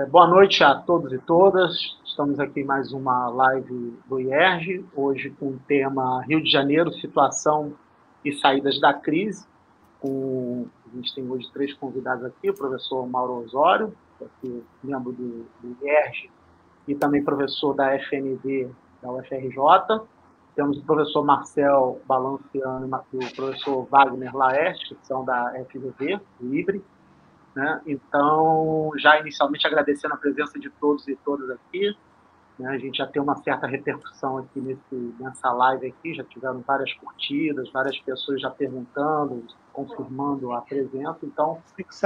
Boa noite a todos e todas. Estamos aqui em mais uma live do IERJ, hoje com o tema Rio de Janeiro, situação e saídas da crise. A gente tem hoje 3 convidados aqui, o professor Mauro Osório, aqui, membro do IERJ, e também professor da FNV da UFRJ. Temos o professor Marcel Balanciano e o professor Wagner Laerte, que são da FVV, do IBRE. Né? Então, já inicialmente agradecendo a presença de todos e todas aqui, né? A gente já tem uma certa repercussão aqui nessa live aqui, já tiveram várias curtidas, várias pessoas já perguntando, confirmando a presença, então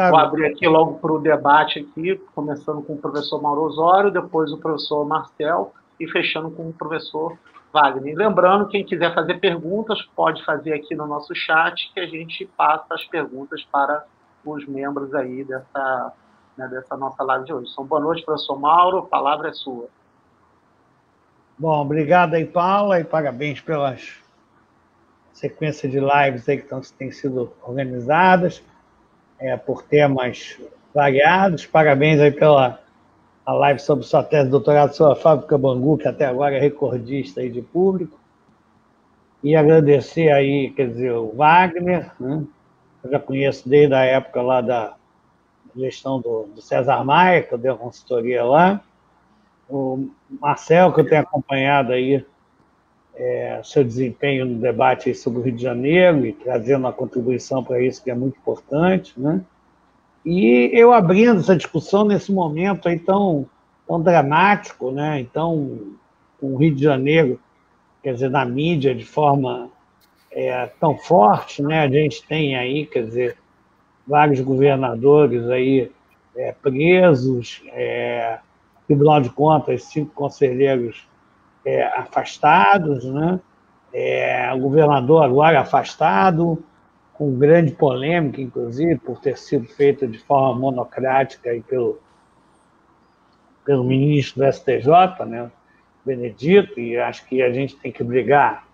vou abrir aqui logo para o debate aqui, começando com o professor Mauro Osório, depois o professor Marcel e fechando com o professor Wagner. E lembrando, quem quiser fazer perguntas, pode fazer aqui no nosso chat, que a gente passa as perguntas para os membros aí dessa nossa live de hoje. Então, boa noite, professor Mauro, a palavra é sua. Bom, obrigado aí, Paula, e parabéns pelas sequência de lives aí que têm sido organizadas, por temas variados. Parabéns aí pela live sobre sua tese de doutorado sobre a Fábrica Bangu, que até agora é recordista aí de público. E agradecer aí, quer dizer, o Wagner, né? Eu já conheço desde a época lá da gestão do César Maia, que eu dei a consultoria lá. O Marcel, que eu tenho acompanhado aí, seu desempenho no debate sobre o Rio de Janeiro e trazendo uma contribuição para isso, que é muito importante, né? E eu abrindo essa discussão nesse momento aí tão dramático, né? Então, com o Rio de Janeiro, quer dizer, na mídia de forma tão forte, né? A gente tem aí, quer dizer, vários governadores aí presos, Tribunal de Contas, 5 conselheiros afastados, né? O governador agora afastado, com grande polêmica, inclusive, por ter sido feita de forma monocrática aí pelo ministro do STJ, né? Benedito, e acho que a gente tem que brigar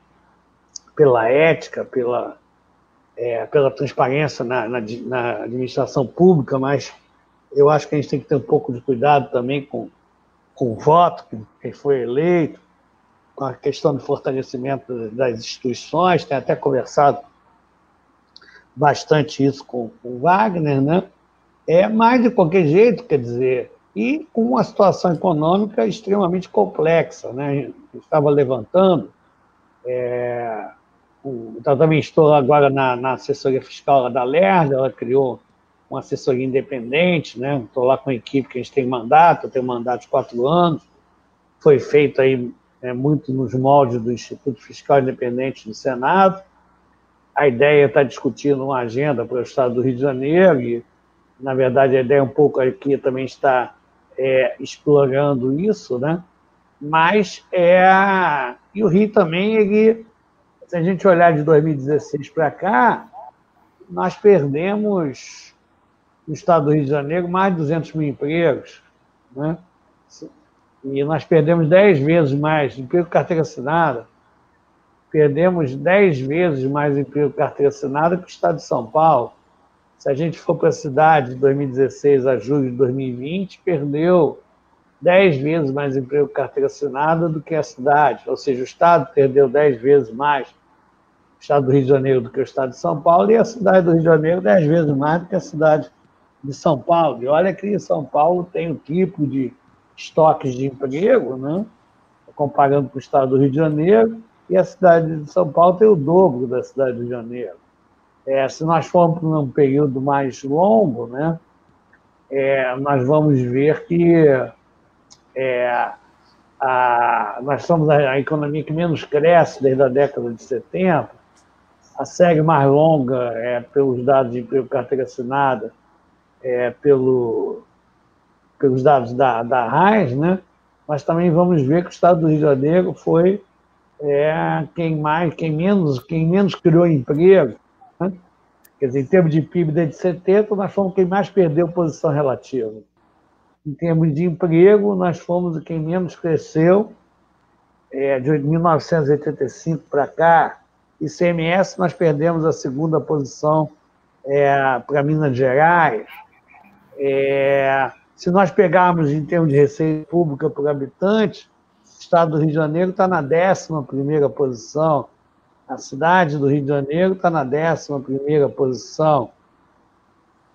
pela ética, pela transparência na administração pública, mas eu acho que a gente tem que ter um pouco de cuidado também com o voto, com quem foi eleito, com a questão do fortalecimento das instituições. Tem até conversado bastante isso com o Wagner, né? Mas, de qualquer jeito, quer dizer, e com uma situação econômica extremamente complexa, né? Eu estava levantando, eu também estou agora na assessoria fiscal da LERJ, ela criou uma assessoria independente, né? Estou lá com a equipe que a gente tem mandato, eu tenho mandato de 4 anos, foi feito aí muito nos moldes do Instituto Fiscal Independente do Senado. A ideia é estar discutindo uma agenda para o Estado do Rio de Janeiro e, na verdade, a ideia um pouco aqui também está explorando isso, né? Mas e o Rio também, ele, se a gente olhar de 2016 para cá, nós perdemos no Estado do Rio de Janeiro mais de 200 mil empregos, né? E nós perdemos 10 vezes mais emprego carteira assinada, perdemos 10 vezes mais emprego carteira assinada que o Estado de São Paulo. Se a gente for para a cidade de 2016 a julho de 2020, perdeu 10 vezes mais emprego carteira assinada do que a cidade, ou seja, o Estado perdeu 10 vezes mais o Estado do Rio de Janeiro do que o Estado de São Paulo, e a cidade do Rio de Janeiro 10 vezes mais do que a cidade de São Paulo. E olha que São Paulo tem um tipo de estoques de emprego, né? Comparando com o Estado do Rio de Janeiro, e a cidade de São Paulo tem o dobro da cidade do Rio de Janeiro. Se nós formos para um período mais longo, né? Nós vamos ver que nós somos a economia que menos cresce desde a década de 70, a série mais longa pelos dados de emprego carteira assinada, pelos dados da RAIS, né? Mas também vamos ver que o Estado do Rio de Janeiro foi quem menos criou emprego, né? Quer dizer, em termos de PIB desde 70, nós fomos quem mais perdeu posição relativa. Em termos de emprego, nós fomos quem menos cresceu, de 1985 para cá. ICMS, nós perdemos a segunda posição para Minas Gerais. Se nós pegarmos em termos de receita pública por habitante, o estado do Rio de Janeiro está na 11ª posição, a cidade do Rio de Janeiro está na 11ª posição.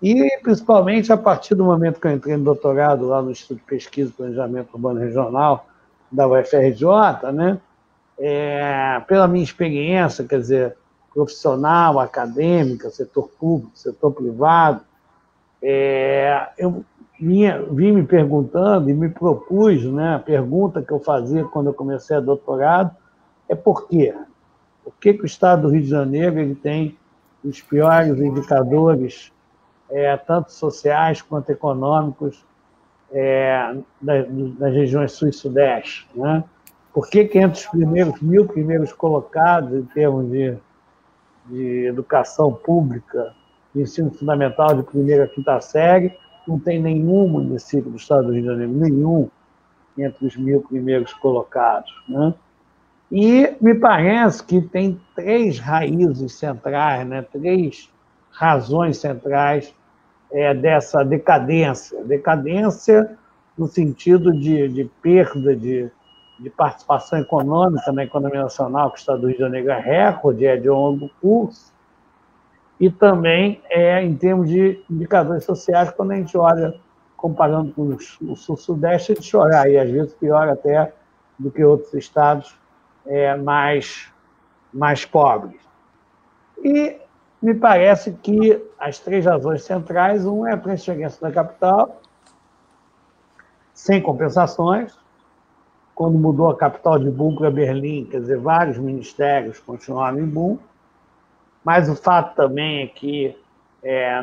E, principalmente, a partir do momento que eu entrei no doutorado lá no Instituto de Pesquisa e Planejamento Urbano Regional da UFRJ, né, pela minha experiência, quer dizer, profissional, acadêmica, setor público, setor privado, eu vim me perguntando e me propus, né, a pergunta que eu fazia quando eu comecei a doutorado é por quê? Por que o Estado do Rio de Janeiro ele tem os piores indicadores, tanto sociais quanto econômicos, das regiões sul e sudeste, né? Por que entre os 1.000 primeiros colocados em termos de educação pública, de ensino fundamental de primeira a quinta série, não tem nenhum município do Estado do Rio de Janeiro, nenhum entre os 1.000 primeiros colocados, né? E me parece que tem 3 raízes centrais, né? 3 razões centrais dessa decadência. Decadência no sentido de perda de participação econômica na economia nacional, que o Estado do Rio de Janeiro é recorde, de longo curso, e também em termos de indicadores sociais, quando a gente olha, comparando com o Sul-Sudeste, a gente olha, e às vezes pior até do que outros estados mais pobres. E me parece que as 3 razões centrais, uma é a transferência da capital, sem compensações. Quando mudou a capital de Bonn para Berlim, quer dizer, vários ministérios continuaram em Bonn, mas o fato também é que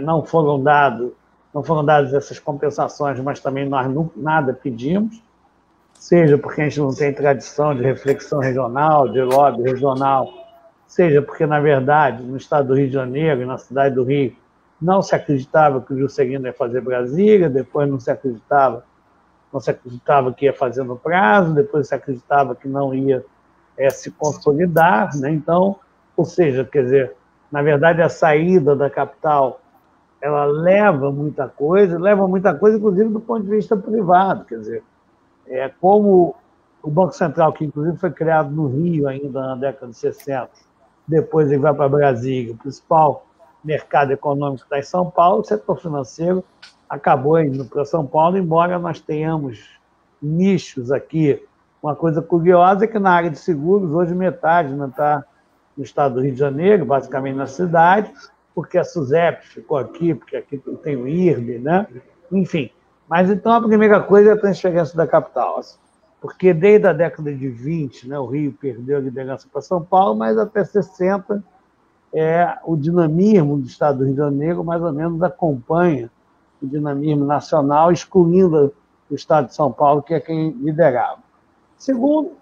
não foram dadas essas compensações, mas também nós nada pedimos, seja porque a gente não tem tradição de reflexão regional, de lobby regional, seja porque, na verdade, no estado do Rio de Janeiro e na cidade do Rio, não se acreditava que o Juscelino ia fazer Brasília, depois não se acreditava que ia fazer no prazo, depois se acreditava que não ia se consolidar, né? Então, ou seja, quer dizer, na verdade, a saída da capital, ela leva muita coisa, inclusive do ponto de vista privado, quer dizer, como o Banco Central, que inclusive foi criado no Rio ainda na década de 60, depois ele vai para Brasília, o principal mercado econômico está em São Paulo, o setor financeiro acabou indo para São Paulo, embora nós tenhamos nichos aqui. Uma coisa curiosa é que na área de seguros, hoje metade não está no estado do Rio de Janeiro, basicamente na cidade, porque a SUSEP ficou aqui, porque aqui tem o IRB, né? Enfim. Mas então a primeira coisa é a transferência da capital, porque desde a década de 20, né, o Rio perdeu a liderança para São Paulo, mas até 60 o dinamismo do estado do Rio de Janeiro mais ou menos acompanha o dinamismo nacional, excluindo o estado de São Paulo, que é quem liderava. Segundo,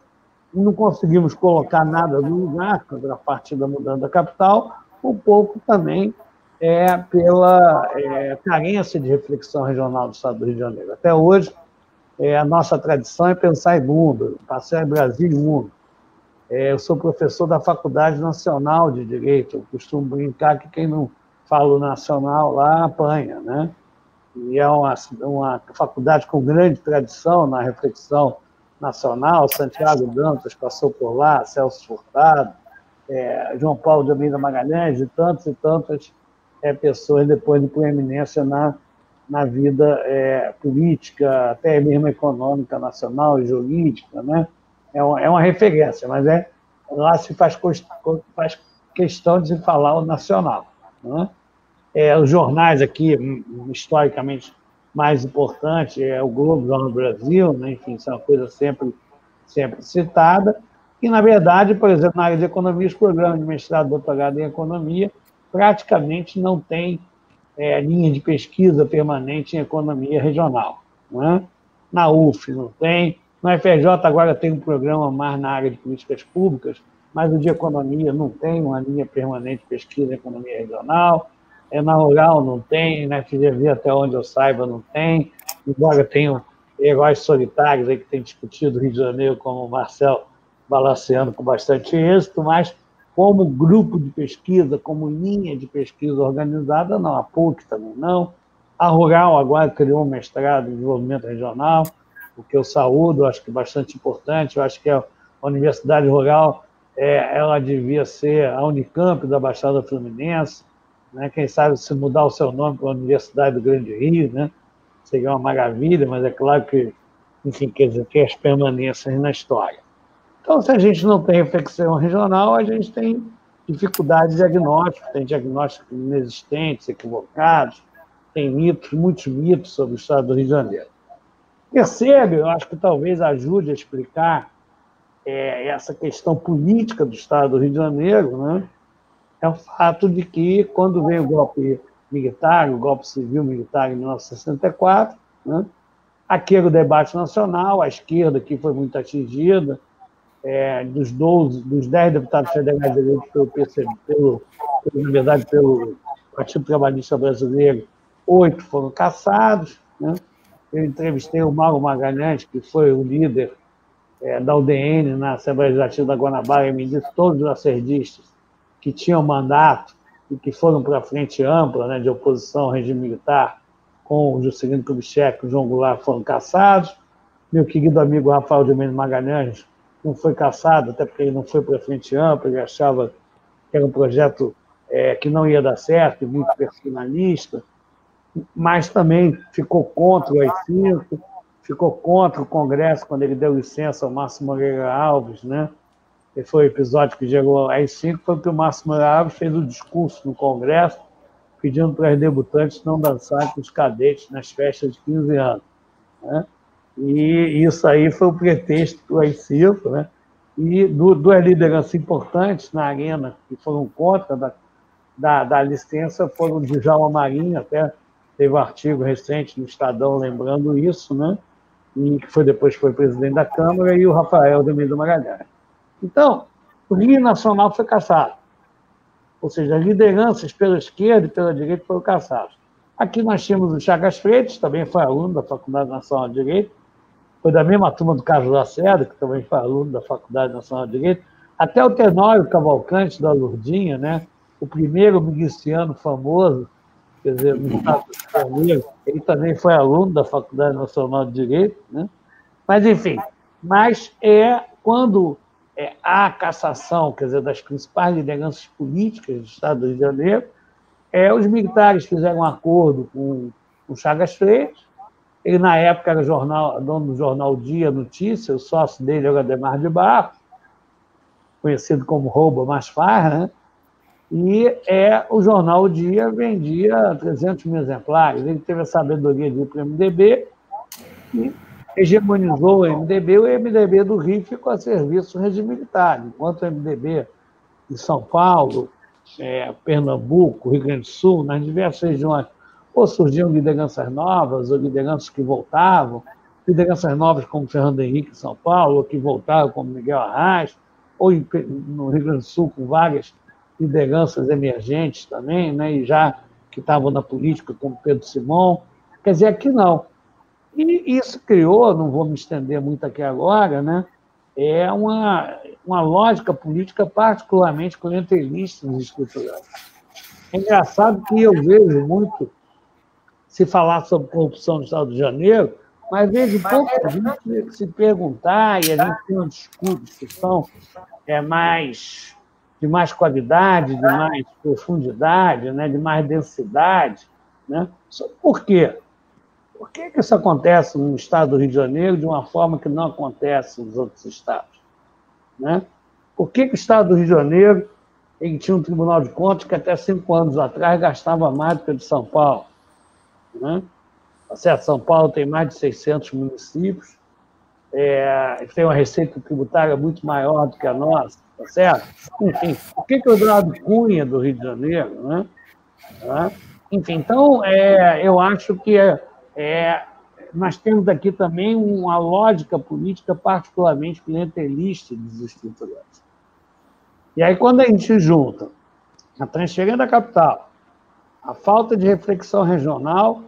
não conseguimos colocar nada no lugar, a partir da mudança da capital, um pouco também pela carência de reflexão regional do estado do Rio de Janeiro. Até hoje, a nossa tradição é pensar em mundo, passar em Brasil e mundo. Eu sou professor da Faculdade Nacional de Direito, eu costumo brincar que quem não fala o nacional lá apanha, né? E é uma faculdade com grande tradição na reflexão nacional. Santiago Dantas passou por lá, Celso Furtado, João Paulo de Almeida Magalhães, e tantas pessoas depois de proeminência na vida política, até mesmo econômica nacional e jurídica, né? É uma referência, mas lá se faz questão de se falar o nacional, né? Os jornais aqui, historicamente mais importante, o Globo, Jornal do Brasil, né? Enfim, isso é uma coisa sempre citada. E, na verdade, por exemplo, na área de economia, os programas de mestrado e doutorado em economia praticamente não tem linha de pesquisa permanente em economia regional, né? Na UF não tem, na UFRJ agora tem um programa mais na área de políticas públicas, mas o de economia não tem uma linha permanente de pesquisa em economia regional, na Rural não tem, na FGV, até onde eu saiba, não tem, embora tenham heróis solitários aí que tem discutido o Rio de Janeiro, como o Marcel Balaciano, com bastante êxito, mas como grupo de pesquisa, como linha de pesquisa organizada, não. A PUC também não, A Rural agora criou um mestrado em desenvolvimento regional, o que eu saúdo, acho que é bastante importante. Eu acho que a Universidade Rural ela devia ser a Unicamp da Baixada Fluminense, né? Quem sabe se mudar o seu nome para a Universidade do Grande Rio, né? Seria uma maravilha, mas é claro que, enfim, quer dizer, que as permanências na história. Então, se a gente não tem reflexão regional, a gente tem dificuldade de diagnóstico, tem diagnósticos inexistentes, equivocados, tem mitos, muitos mitos sobre o estado do Rio de Janeiro. Terceiro, eu acho que talvez ajude a explicar essa questão política do estado do Rio de Janeiro, né? É o fato de que, quando veio o golpe militar, o golpe civil-militar em 1964, né? Aquele o debate nacional, a esquerda que foi muito atingida, dos 10 deputados federais eleitos pelo PCB, na verdade, pelo Partido Trabalhista Brasileiro, 8 foram cassados, né? Eu entrevistei o Mauro Magalhães, que foi o líder da UDN na Assembleia Legislativa da Guanabara, e me disse todos os lacerdistas que tinham mandato e que foram para a frente ampla, né, de oposição ao regime militar, com o Juscelino Kubitschek e o João Goulart, foram cassados. Meu querido amigo Rafael de Mendes Magalhães não foi cassado, até porque ele não foi para a frente ampla, ele achava que era um projeto que não ia dar certo, muito personalista, mas também ficou contra o AI-5, ficou contra o Congresso quando ele deu licença ao Márcio Moreira Alves, né? E foi o episódio que gerou AI-5, foi que o Márcio Moreira Alves fez um discurso no Congresso pedindo para as debutantes não dançarem com os cadetes nas festas de 15 anos, né? E isso aí foi o pretexto do AI-5, né? E duas lideranças importantes na arena que foram contra da licença foram o Djalma Marinho, até teve um artigo recente no Estadão lembrando isso, né? E que depois foi presidente da Câmara, e o Rafael de Mendes Magalhães. Então, o Rio Nacional foi cassado. Ou seja, as lideranças pela esquerda e pela direita foram cassadas. Aqui nós tínhamos o Chagas Freitas, também foi aluno da Faculdade Nacional de Direito, foi da mesma turma do Carlos Lacerda, que também foi aluno da Faculdade Nacional de Direito, até o Tenório Cavalcante, da Lourdinha, né? O primeiro miliciano famoso, quer dizer, no estado do Rio de Janeiro, ele também foi aluno da Faculdade Nacional de Direito, né? Mas, enfim, quando há cassação, quer dizer, das principais lideranças políticas do estado do Rio de Janeiro, os militares fizeram um acordo com o Chagas Freitas. Ele, na época, era dono do jornal Dia Notícia, o sócio dele era o Ademar de Barros, conhecido como Rouba Mais Faz, né? E o jornal O Dia vendia 300 mil exemplares. Ele teve a sabedoria de ir para o MDB e hegemonizou o MDB do Rio ficou a serviço do regime militar, enquanto o MDB de São Paulo, Pernambuco, Rio Grande do Sul, nas diversas regiões, ou surgiam lideranças novas, ou lideranças que voltavam, lideranças novas como Fernando Henrique em São Paulo, ou que voltaram como Miguel Arraes, ou no Rio Grande do Sul com várias lideranças emergentes também, né, e já que estavam na política, como Pedro Simão. Quer dizer, aqui não. E isso criou, não vou me estender muito aqui agora, né, uma lógica política particularmente clientelista nos escriturários. É engraçado que eu vejo muito se falar sobre corrupção no Estado de Janeiro, mas vejo pouca gente se perguntar, e a gente tem uma discussão de mais qualidade, de mais profundidade, né, de mais densidade, né? Por quê? Por que isso acontece no estado do Rio de Janeiro de uma forma que não acontece nos outros estados, né? Por que o estado do Rio de Janeiro ele tinha um Tribunal de Contas que até 5 anos atrás gastava mais do que o de São Paulo, né? Certo? São Paulo tem mais de 600 municípios, tem uma receita tributária muito maior do que a nossa, tá certo? Enfim, por que o Eduardo Cunha do Rio de Janeiro, né? Enfim, então, eu acho que nós temos aqui também uma lógica política particularmente clientelista dos estruturantes. E aí, quando a gente junta a transferência da capital, a falta de reflexão regional,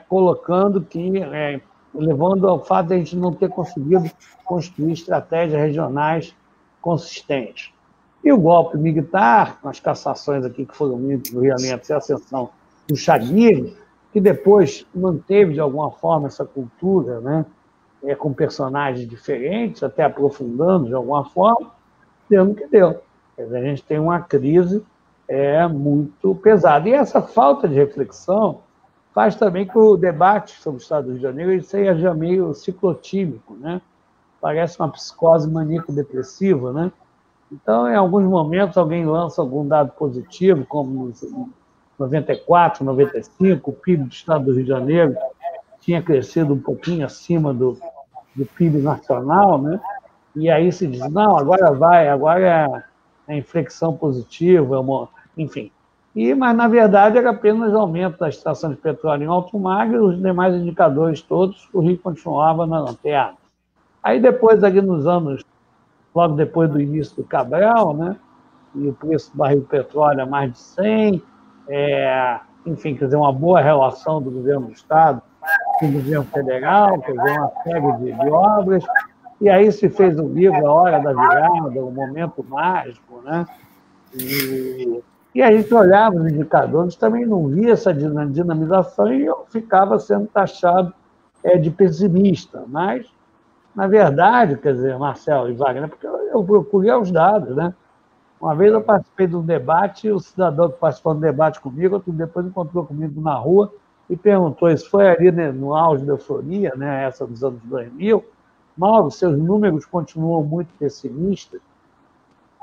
colocando que, levando ao fato de a gente não ter conseguido construir estratégias regionais consistentes. E o golpe militar, com as cassações aqui que foram muito brilhantes, e a ascensão do Chaguiri, que depois manteve, de alguma forma, essa cultura, né? Com personagens diferentes, até aprofundando de alguma forma, deu no que deu. Quer dizer, a gente tem uma crise muito pesada. E essa falta de reflexão faz também que o debate sobre o Estado do Rio de Janeiro ele seja meio ciclotímico, né? Parece uma psicose maníaco-depressiva, né? Então, em alguns momentos, alguém lança algum dado positivo, como em 94, 95, o PIB do Estado do Rio de Janeiro tinha crescido um pouquinho acima do PIB nacional, né? E aí se diz, não, agora é inflexão positiva, enfim. Mas, na verdade, era apenas aumento da extração de petróleo em alto mar e os demais indicadores todos, o Rio continuava na lanterna. Aí depois, ali nos anos, logo depois do início do Cabral, né? E o preço do barril de petróleo a mais de 100, enfim, quer dizer, uma boa relação do governo do Estado com o governo federal, quer dizer, uma série de obras, e aí se fez o livro A Hora da Virada, O Momento Mágico, né? E a gente olhava os indicadores, também não via essa dinamização e eu ficava sendo taxado de pessimista, mas, na verdade, quer dizer, Marcelo e Wagner, porque eu procurei os dados, né? Uma vez eu participei de um debate, e o cidadão que participou do debate comigo, outro depois encontrou comigo na rua e perguntou, isso foi ali, né, no auge da euforia, né, essa dos anos 2000, Mauro, seus números continuam muito pessimistas?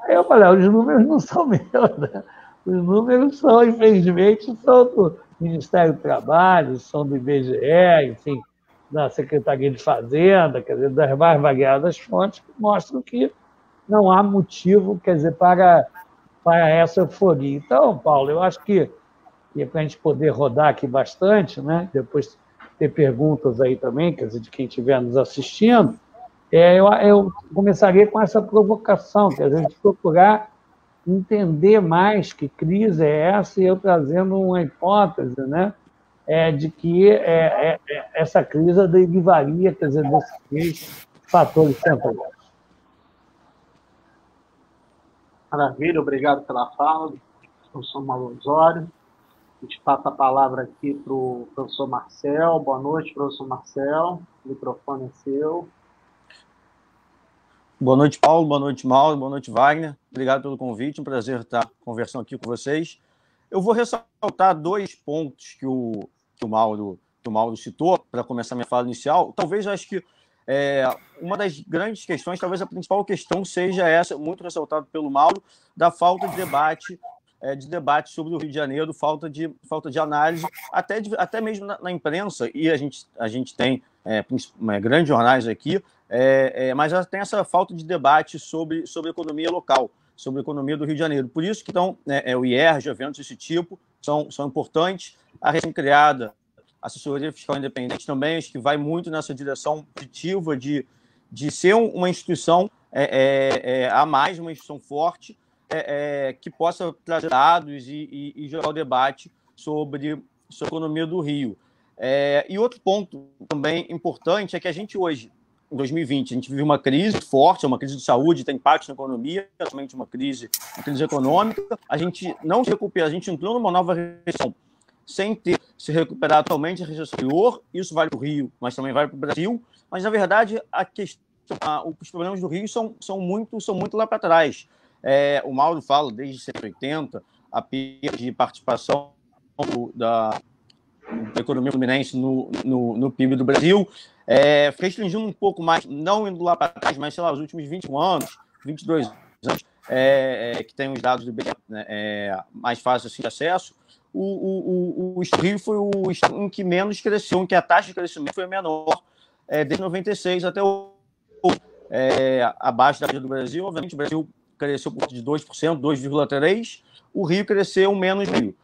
Aí eu falei, os números não são meus, né? Os números são, infelizmente, são do Ministério do Trabalho, são do IBGE, enfim, da Secretaria de Fazenda, quer dizer, das mais variadas fontes que mostram que não há motivo, quer dizer, para essa euforia. Então, Paulo, eu acho que para a gente poder rodar aqui bastante, né? Depois ter perguntas aí também, quer dizer, de quem estiver nos assistindo, eu começaria com essa provocação, quer dizer, a gente procurar entender mais que crise é essa, e eu trazendo uma hipótese, né? De que essa crise derivaria, quer dizer, desses três fatores centrais. Maravilha, obrigado pela fala, professor Mauro Osório. A gente passa a palavra aqui para o professor Marcel. Boa noite, professor Marcel. O microfone é seu. Boa noite, Paulo. Boa noite, Mauro. Boa noite, Wagner. Obrigado pelo convite. Um prazer estar conversando aqui com vocês. Eu vou ressaltar 2 pontos que o Mauro citou para começar minha fala inicial. Talvez, eu acho que uma das grandes questões, talvez a principal questão seja essa, muito ressaltado pelo Mauro, da falta de debate sobre o Rio de Janeiro, falta de análise, até mesmo na imprensa, e a gente tem grandes jornais aqui, mas tem essa falta de debate sobre a economia local, sobre a economia do Rio de Janeiro. Por isso que o IERJ, eventos desse tipo, são importantes. A recém-criada Assessoria Fiscal Independente também, acho que vai muito nessa direção positiva de ser uma instituição a mais, uma instituição forte, que possa trazer dados e gerar o debate sobre a economia do Rio. E outro ponto também importante é que a gente hoje, em 2020, a gente vive uma crise forte, uma crise de saúde, tem impacto na economia, somente uma crise econômica. A gente não se recupera, a gente entrou numa nova recessão sem ter se recuperado totalmente a recessão anterior. Isso vale para o Rio, mas também vale para o Brasil. Mas, na verdade, os problemas do Rio são muito lá para trás. O Mauro fala, desde 1980, a perda de participação da economia fluminense no PIB do Brasil, restringindo um pouco mais, não indo lá para trás, mas, sei lá, os últimos 21 anos, 22 anos, que tem os dados do IBGE mais fácil assim, de acesso, o Rio foi o em que menos cresceu, em que a taxa de crescimento foi menor desde 96 até hoje. Abaixo da média do Brasil, obviamente, o Brasil cresceu por de 2%, 2,3%, o Rio cresceu menos meio.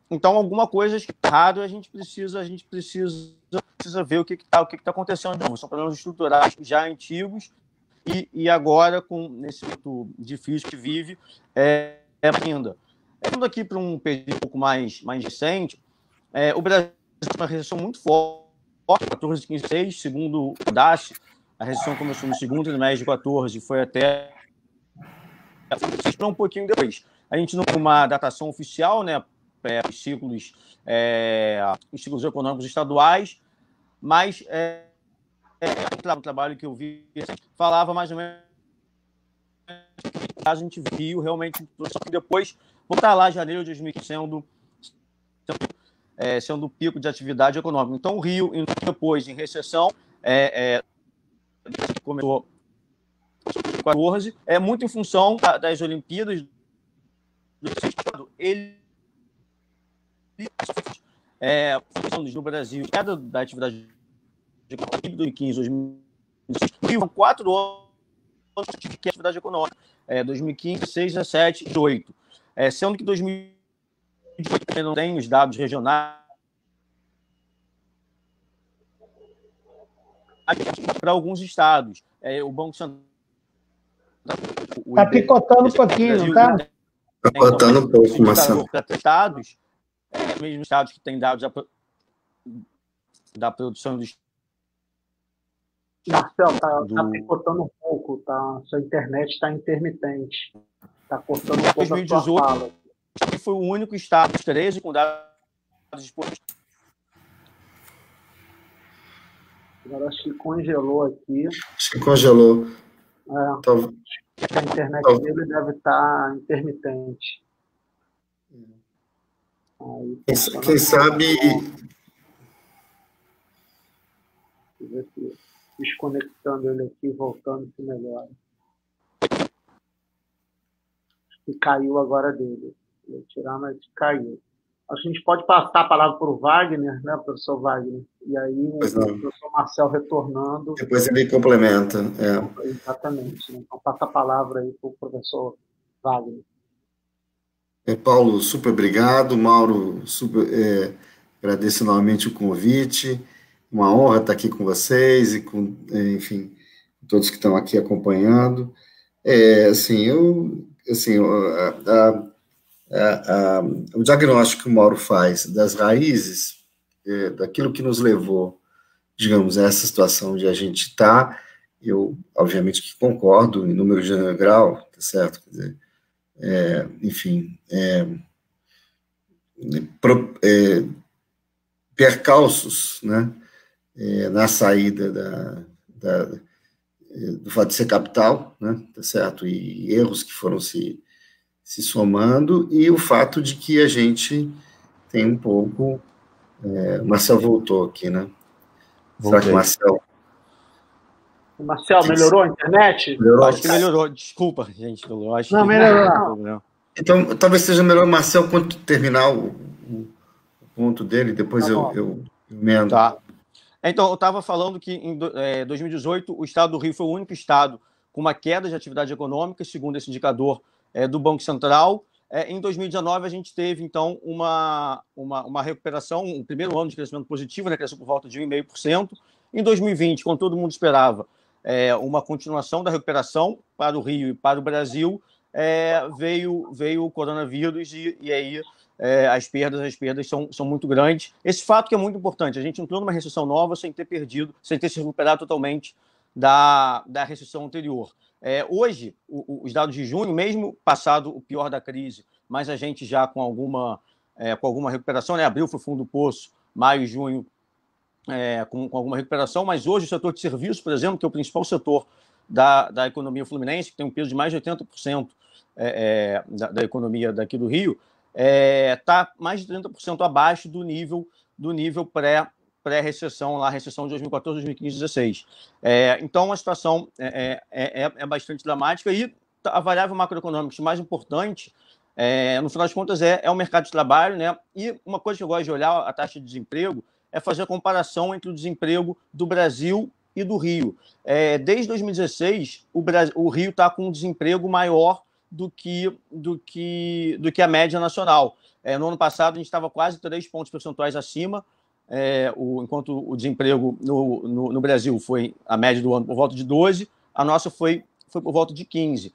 Então, alguma coisa está errado, a gente precisa ver o que está acontecendo. São problemas estruturais já antigos e agora, nesse momento difícil que vive, ainda. Indo aqui para um período um pouco mais recente, o Brasil tem uma recessão muito forte, 14, 15, 6, segundo o DASH, a recessão começou no segundo trimestre de 14 e foi até um pouquinho depois. A gente não tem uma datação oficial, né, os ciclos econômicos estaduais, mas um trabalho que eu vi falava mais ou menos que a gente viu realmente, só que depois voltar lá janeiro de 2015 sendo o pico de atividade econômica. Então, o Rio, depois em recessão, começou em 2014, muito em função das Olimpíadas do Estado. Ele no Brasil, queda da atividade econômica de 2015, 2016, foram 4 anos de atividade econômica, 2015, 2016, 2017 e 2018. Sendo que 2018 não tem os dados regionais para alguns estados. O Banco Central está picotando um pouquinho, não tá? Está picotando um pouco, Marcelo. Para estados, mesmo estados que têm dados da produção do Marcelo, tá picotando um pouco, tá? Sua internet está intermitente. Está cortando um pouco 2018, a sua fala. Foi o único estado dos 13 com dados disponíveis. Agora acho que congelou aqui. Acho que congelou. A internet dele deve estar intermitente. Aí, quem sabe... Desconectando ele aqui, voltando, se melhora. E caiu agora dele. Vou tirar, mas caiu. Acho que a gente pode passar a palavra para o Wagner, né, professor Wagner? E aí o professor Marcel retornando. Depois ele complementa. Exatamente. Né? Então passa a palavra aí para o professor Wagner. Paulo, super obrigado. Mauro, agradeço novamente o convite. Uma honra estar aqui com vocês e com, enfim, todos que estão aqui acompanhando. O diagnóstico que o Mauro faz das raízes, daquilo que nos levou, digamos, a essa situação de a gente estar, eu, obviamente, que concordo em número de grau, tá certo? Quer dizer, enfim, percalços, né, na saída do fato de ser capital, né, tá certo? E erros que foram se somando, e o fato de que a gente tem um pouco... o Marcel voltou aqui, né? Será que o Marcel... Marcel, melhorou a internet? Acho que melhorou. Desculpa, gente. Não, melhorou. Então, talvez seja melhor o Marcel, quando terminar o ponto dele, depois eu emendo. Tá. Então, eu estava falando que em 2018 o estado do Rio foi o único estado com uma queda de atividade econômica, segundo esse indicador do Banco Central. Em 2019, a gente teve, então, uma recuperação, um primeiro ano de crescimento positivo, né, cresceu por volta de 1,5%. Em 2020, quando todo mundo esperava uma continuação da recuperação para o Rio e para o Brasil, veio o coronavírus e aí as perdas são muito grandes. Esse fato que é muito importante, a gente entrou numa recessão nova sem ter se recuperado totalmente da recessão anterior. Hoje, os dados de junho, mesmo passado o pior da crise, mas a gente já com alguma recuperação, né? Abril foi fundo do poço, maio e junho com alguma recuperação, mas hoje o setor de serviços, por exemplo, que é o principal setor da economia fluminense, que tem um peso de mais de 80% da economia daqui do Rio, está mais de 30% abaixo do nível pré-recessão, lá, recessão de 2014, 2015, 2016. Então, a situação é bastante dramática e a variável macroeconômica mais importante, no final das contas, é o mercado de trabalho, né? E uma coisa que eu gosto de olhar, a taxa de desemprego, é fazer a comparação entre o desemprego do Brasil e do Rio. Desde 2016, o Rio está com um desemprego maior do que a média nacional. No ano passado, a gente estava quase 3 pontos percentuais acima, enquanto o desemprego no Brasil foi a média do ano por volta de 12, a nossa foi por volta de 15.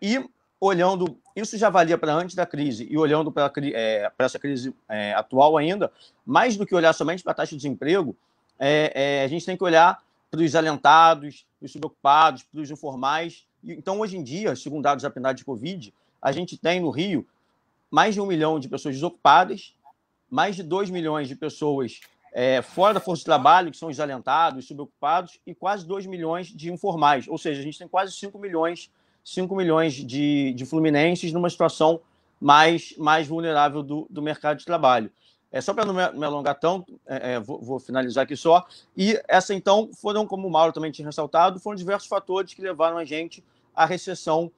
E olhando, isso já valia para antes da crise, e olhando para essa crise atual ainda, mais do que olhar somente para a taxa de desemprego, a gente tem que olhar para os alentados, para os subocupados, para os informais. Então, hoje em dia, segundo dados da PNAD de Covid, a gente tem no Rio mais de 1 milhão de pessoas desocupadas, mais de 2 milhões de pessoas fora da força de trabalho, que são desalentados, subocupados, e quase 2 milhões de informais. Ou seja, a gente tem quase 5 milhões de fluminenses numa situação mais vulnerável do mercado de trabalho. Só para não me alongar tanto, vou finalizar aqui só. E essa, então, foram, como o Mauro também tinha ressaltado, foram diversos fatores que levaram a gente à recessão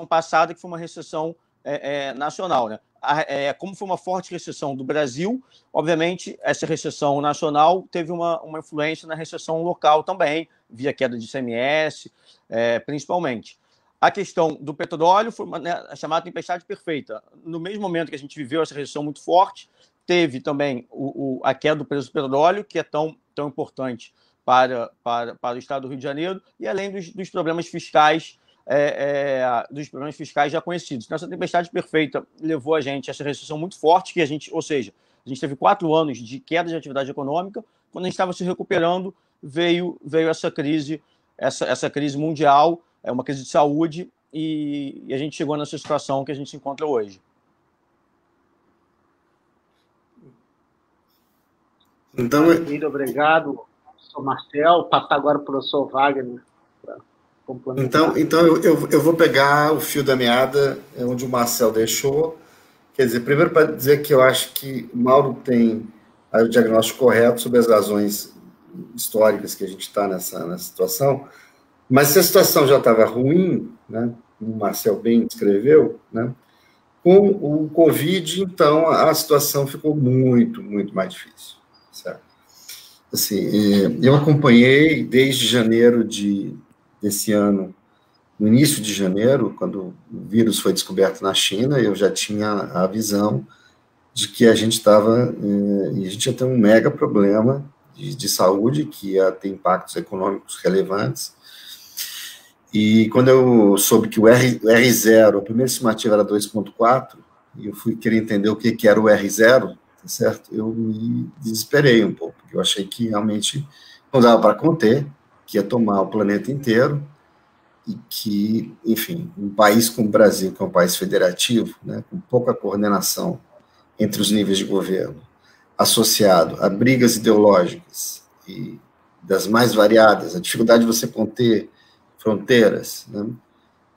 passada, que foi uma recessão nacional, né? Como foi uma forte recessão do Brasil, obviamente, essa recessão nacional teve uma influência na recessão local também, via queda de ICMS, principalmente. A questão do petróleo foi a chamada tempestade perfeita. No mesmo momento que a gente viveu essa recessão muito forte, teve também a queda do preço do petróleo, que é tão importante para o estado do Rio de Janeiro, e além dos problemas fiscais já conhecidos. Então, essa tempestade perfeita levou a gente a essa recessão muito forte, ou seja, a gente teve 4 anos de queda de atividade econômica. Quando a gente estava se recuperando, veio essa crise mundial, uma crise de saúde, e a gente chegou nessa situação que a gente se encontra hoje. Então, muito obrigado, professor Marcel. Passar agora para o professor Wagner. Então eu vou pegar o fio da meada onde o Marcel deixou. Quer dizer, primeiro para dizer que eu acho que o Mauro tem o diagnóstico correto sobre as razões históricas que a gente está nessa situação, mas se a situação já estava ruim, né, como o Marcel bem descreveu, né, com o Covid, então, a situação ficou muito, muito mais difícil, certo? Assim, eu acompanhei desde janeiro desse ano, no início de janeiro, quando o vírus foi descoberto na China, eu já tinha a visão de que a gente ia ter um mega problema de saúde, que ia ter impactos econômicos relevantes. E quando eu soube que o R0, a primeira estimativa era 2,4, e eu fui querer entender o que era o R0, tá certo? Eu me desesperei um pouco, porque eu achei que realmente não dava para conter, que ia tomar o planeta inteiro, e que, enfim, um país como o Brasil, que é um país federativo, né, com pouca coordenação entre os níveis de governo, associado a brigas ideológicas e das mais variadas, a dificuldade de você conter fronteiras, né,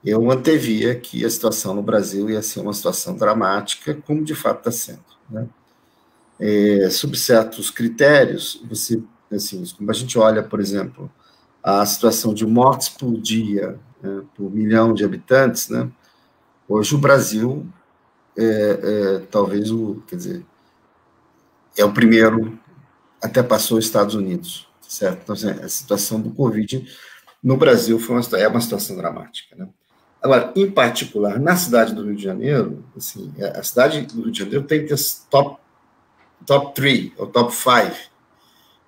eu antevia que a situação no Brasil ia ser uma situação dramática, como de fato está sendo, né. Sob certos critérios, assim, como a gente olha, por exemplo, a situação de mortes por dia, né, por milhão de habitantes, né, hoje o Brasil talvez é o primeiro, até passou os Estados Unidos, certo? Então, assim, a situação do Covid no Brasil é uma situação dramática, né? Agora, em particular, na cidade do Rio de Janeiro, assim, a cidade do Rio de Janeiro tem que ter top 3, ou top 5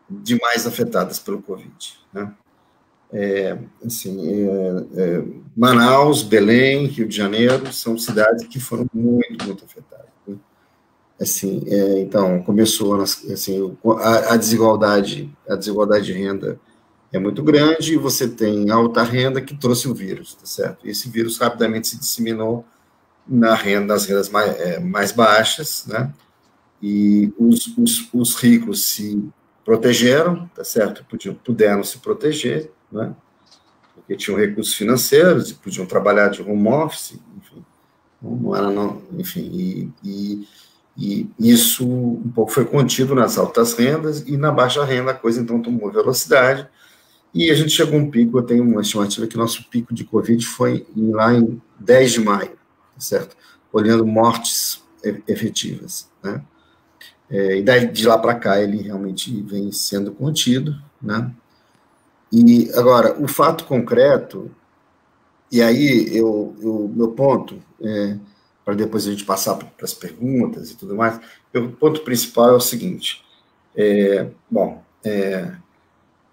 de mais afetadas pelo Covid, né? Manaus, Belém, Rio de Janeiro, são cidades que foram muito, muito afetadas, né? Assim, então, começou, assim, a desigualdade de renda é muito grande, e você tem alta renda que trouxe o vírus, tá certo? E esse vírus rapidamente se disseminou nas rendas mais baixas, né? E os ricos se protegeram, tá certo? Puderam se proteger, né? Porque tinham recursos financeiros e podiam trabalhar de home office, enfim, enfim, e isso um pouco foi contido nas altas rendas, e na baixa renda a coisa então tomou velocidade, e a gente chegou a um pico. Eu tenho uma estimativa que nosso pico de Covid foi lá em 10 de maio, tá certo? Olhando mortes efetivas, né? E daí, de lá para cá, ele realmente vem sendo contido, né? E, agora, o fato concreto, e aí meu ponto, para depois a gente passar para as perguntas e tudo mais, o ponto principal é o seguinte,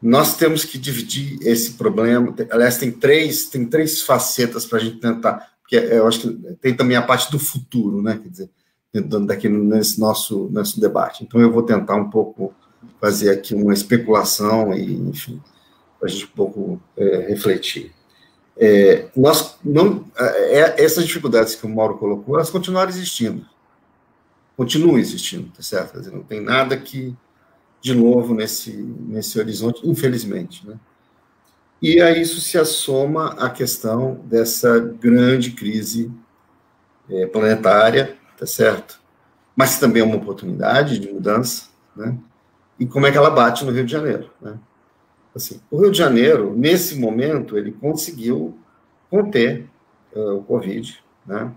nós temos que dividir esse problema, aliás, tem três facetas para a gente tentar, porque eu acho que tem também a parte do futuro, né, quer dizer, daqui nesse nosso debate. Então, eu vou tentar um pouco fazer aqui uma especulação e, enfim, para a gente um pouco refletir. Essas dificuldades que o Mauro colocou, elas continuam existindo, tá certo? Quer dizer, não tem nada de novo nesse horizonte, infelizmente, né? E a isso se assoma a questão dessa grande crise planetária, tá certo? Mas também é uma oportunidade de mudança, né? E como é que ela bate no Rio de Janeiro, né? Assim, o Rio de Janeiro, nesse momento, ele conseguiu conter o Covid, né?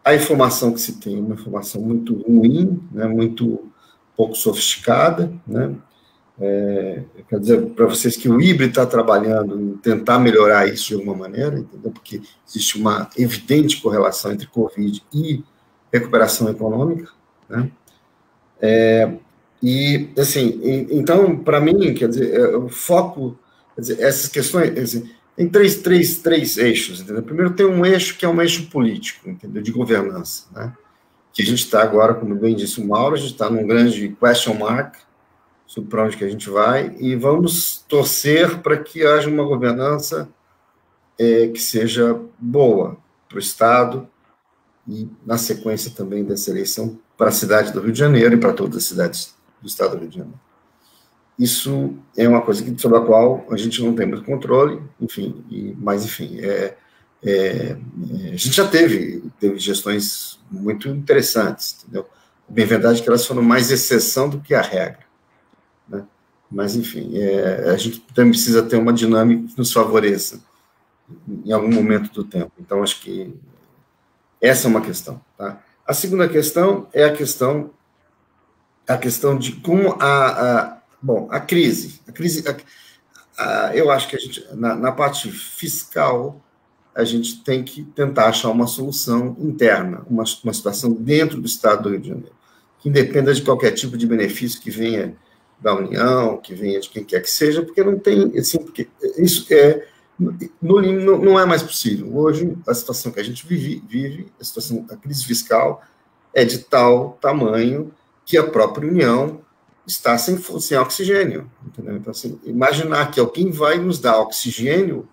A informação que se tem é uma informação muito ruim, né? Muito pouco sofisticada, né? Quer dizer para vocês que o IBRE está trabalhando em tentar melhorar isso de alguma maneira, entendeu? Porque existe uma evidente correlação entre Covid e recuperação econômica, né? E, assim, então, para mim, quer dizer, o foco, quer dizer, essas questões, quer dizer, tem três eixos, entendeu? Primeiro tem um eixo que é um eixo político, entendeu? De governança, né? Que a gente está agora, como bem disse o Mauro, a gente está num grande question mark sobre para onde que a gente vai, e vamos torcer para que haja uma governança que seja boa para o Estado e, na sequência também dessa eleição, para a cidade do Rio de Janeiro e para todas as cidades do Estado do Rio de Janeiro. Isso é uma coisa sobre a qual a gente não tem muito controle, enfim, mas, enfim, a gente já teve gestões muito interessantes, entendeu? Bem verdade que elas foram mais exceção do que a regra, né? Mas, enfim, a gente também precisa ter uma dinâmica que nos favoreça em algum momento do tempo. Então, acho que essa é uma questão, tá? A segunda questão é a questão de como a crise, eu acho que a gente, na parte fiscal, a gente tem que tentar achar uma solução interna, uma situação dentro do Estado do Rio de Janeiro, que independa de qualquer tipo de benefício que venha da União, que venha de quem quer que seja, porque não tem, assim, porque isso não é mais possível. Hoje, a situação que a gente vive, a crise fiscal é de tal tamanho que a própria União está sem oxigênio, entendeu? Então, assim, imaginar que alguém vai nos dar oxigênio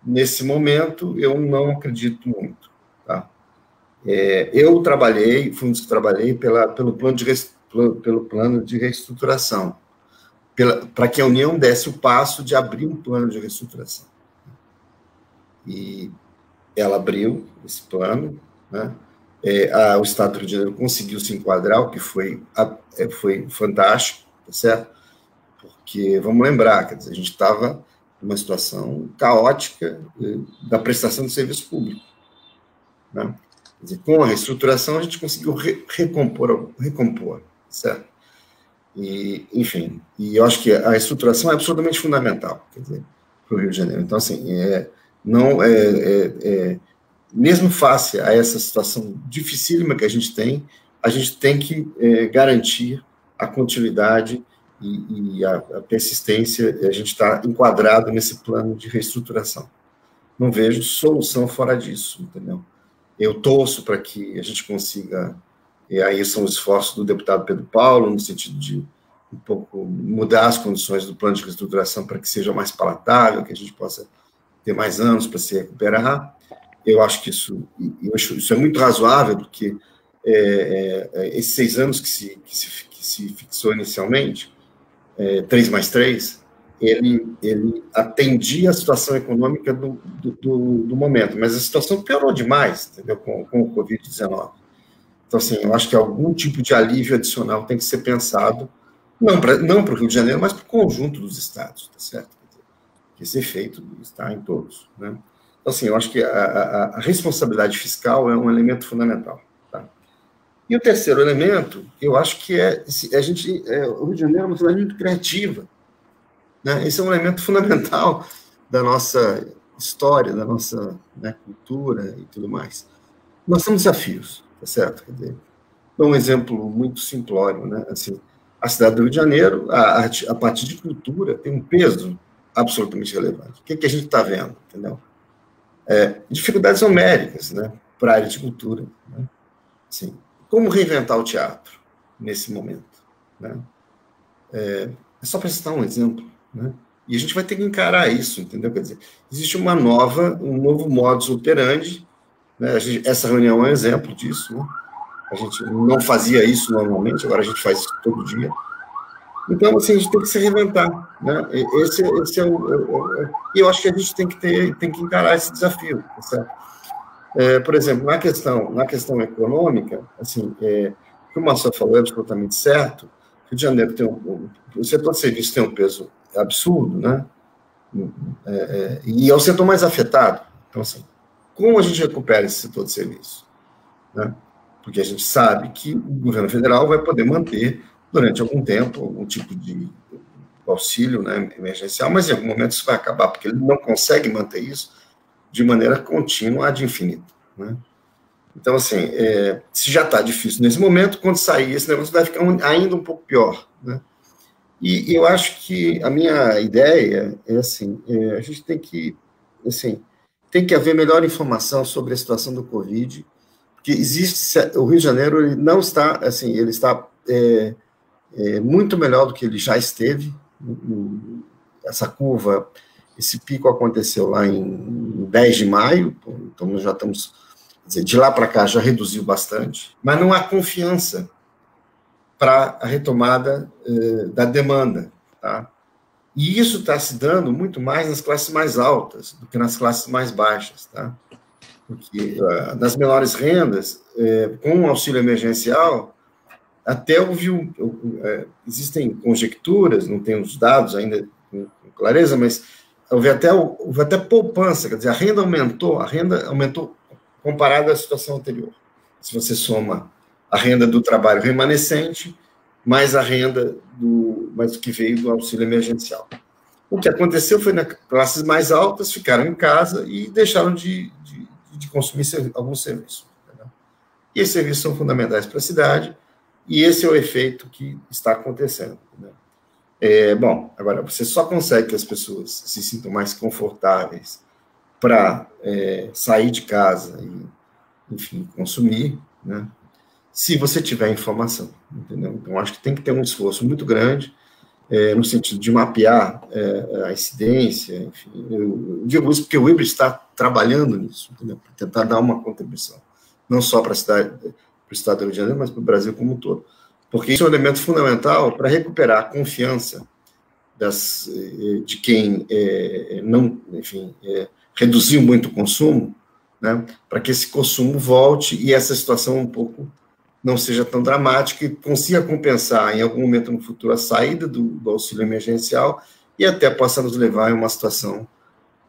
nesse momento, eu não acredito muito, tá? Eu fui um dos que trabalhei pelo plano de reestruturação, para que a União desse o passo de abrir um plano de reestruturação. E ela abriu esse plano, né? O Estado do Rio de Janeiro conseguiu se enquadrar, o que foi fantástico, tá certo? Porque, vamos lembrar, quer dizer, a gente estava numa situação caótica da prestação de serviço público, né? Quer dizer, com a reestruturação, a gente conseguiu recompor, certo? E, enfim, eu acho que a reestruturação é absolutamente fundamental, quer dizer, para o Rio de Janeiro. Então, assim, mesmo face a essa situação dificílima que a gente tem que garantir a continuidade e a persistência, e a gente está enquadrado nesse plano de reestruturação. Não vejo solução fora disso, entendeu? Eu torço para que a gente consiga, e aí são os esforços do deputado Pedro Paulo, no sentido de um pouco mudar as condições do plano de reestruturação para que seja mais palatável, que a gente possa ter mais anos para se recuperar. Eu acho que isso é muito razoável, porque esses 6 anos que se fixou inicialmente, 3 mais 3, ele atendia a situação econômica do momento, mas a situação piorou demais, entendeu, com o Covid-19. Então, assim, eu acho que algum tipo de alívio adicional tem que ser pensado, não para o Rio de Janeiro, mas para o conjunto dos estados, tá certo? Que esse efeito está em todos, né? Então, assim, eu acho que a responsabilidade fiscal é um elemento fundamental, tá? E o terceiro elemento, eu acho que o Rio de Janeiro é uma cidade muito criativa, né? Esse é um elemento fundamental da nossa história, da nossa, né, cultura e tudo mais. Nós temos desafios, tá certo? Quer dizer, dou um exemplo muito simplório, né? Assim, a cidade do Rio de Janeiro, a parte de cultura tem um peso absolutamente relevante. O que a gente está vendo, entendeu? Dificuldades homéricas, né, para a área de cultura, né? Assim, como reinventar o teatro nesse momento, né? É só para citar um exemplo, né? E a gente vai ter que encarar isso, entendeu? Quer dizer, existe um novo modus operandi, né? Essa reunião é um exemplo disso, né? A gente não fazia isso normalmente, agora a gente faz isso todo dia. Então, assim, a gente tem que se reinventar, né? Esse é e eu acho que a gente tem que encarar esse desafio, tá certo? Por exemplo, na questão econômica, assim, o que o Marcelo falou é absolutamente certo. O Rio de Janeiro o setor de serviços tem um peso absurdo, né? E é o setor mais afetado. Então, assim, como a gente recupera esse setor de serviços, né? Porque a gente sabe que o governo federal vai poder manter, durante algum tempo, algum tipo de auxílio, né, emergencial, mas em algum momento isso vai acabar, porque ele não consegue manter isso de maneira contínua ad infinito, né? Então, assim, se já está difícil nesse momento, quando sair esse negócio vai ficar ainda um pouco pior, né? E eu acho que a minha ideia é assim, a gente tem que haver melhor informação sobre a situação do Covid, porque o Rio de Janeiro ele não está, assim, ele está muito melhor do que ele já esteve. Essa curva, esse pico aconteceu lá em 10 de maio, então nós já estamos, quer dizer, de lá para cá já reduziu bastante, mas não há confiança para a retomada da demanda, tá? E isso está se dando muito mais nas classes mais altas do que nas classes mais baixas, tá? Porque nas menores rendas, com o auxílio emergencial, até existem conjecturas, não tenho os dados ainda com clareza, mas houve até poupança, quer dizer, a renda aumentou comparado à situação anterior. Se você soma a renda do trabalho remanescente, mais a renda mais o que veio do auxílio emergencial. O que aconteceu foi nas classes mais altas ficaram em casa e deixaram de consumir alguns serviços. Entendeu? E esses serviços são fundamentais para a cidade, e esse é o efeito que está acontecendo. Bom, agora, você só consegue que as pessoas se sintam mais confortáveis para sair de casa e, enfim, consumir, né, se você tiver informação, entendeu? Então, acho que tem que ter um esforço muito grande no sentido de mapear a incidência, enfim. Eu digo isso porque o IBRE está trabalhando nisso, entendeu? Para tentar dar uma contribuição, não só para o Estado do Rio de Janeiro, mas para o Brasil como um todo. Porque isso é um elemento fundamental para recuperar a confiança de quem não, enfim, reduziu muito o consumo, né, para que esse consumo volte e essa situação um pouco não seja tão dramática e consiga compensar em algum momento no futuro a saída do auxílio emergencial e até possa nos levar a uma situação,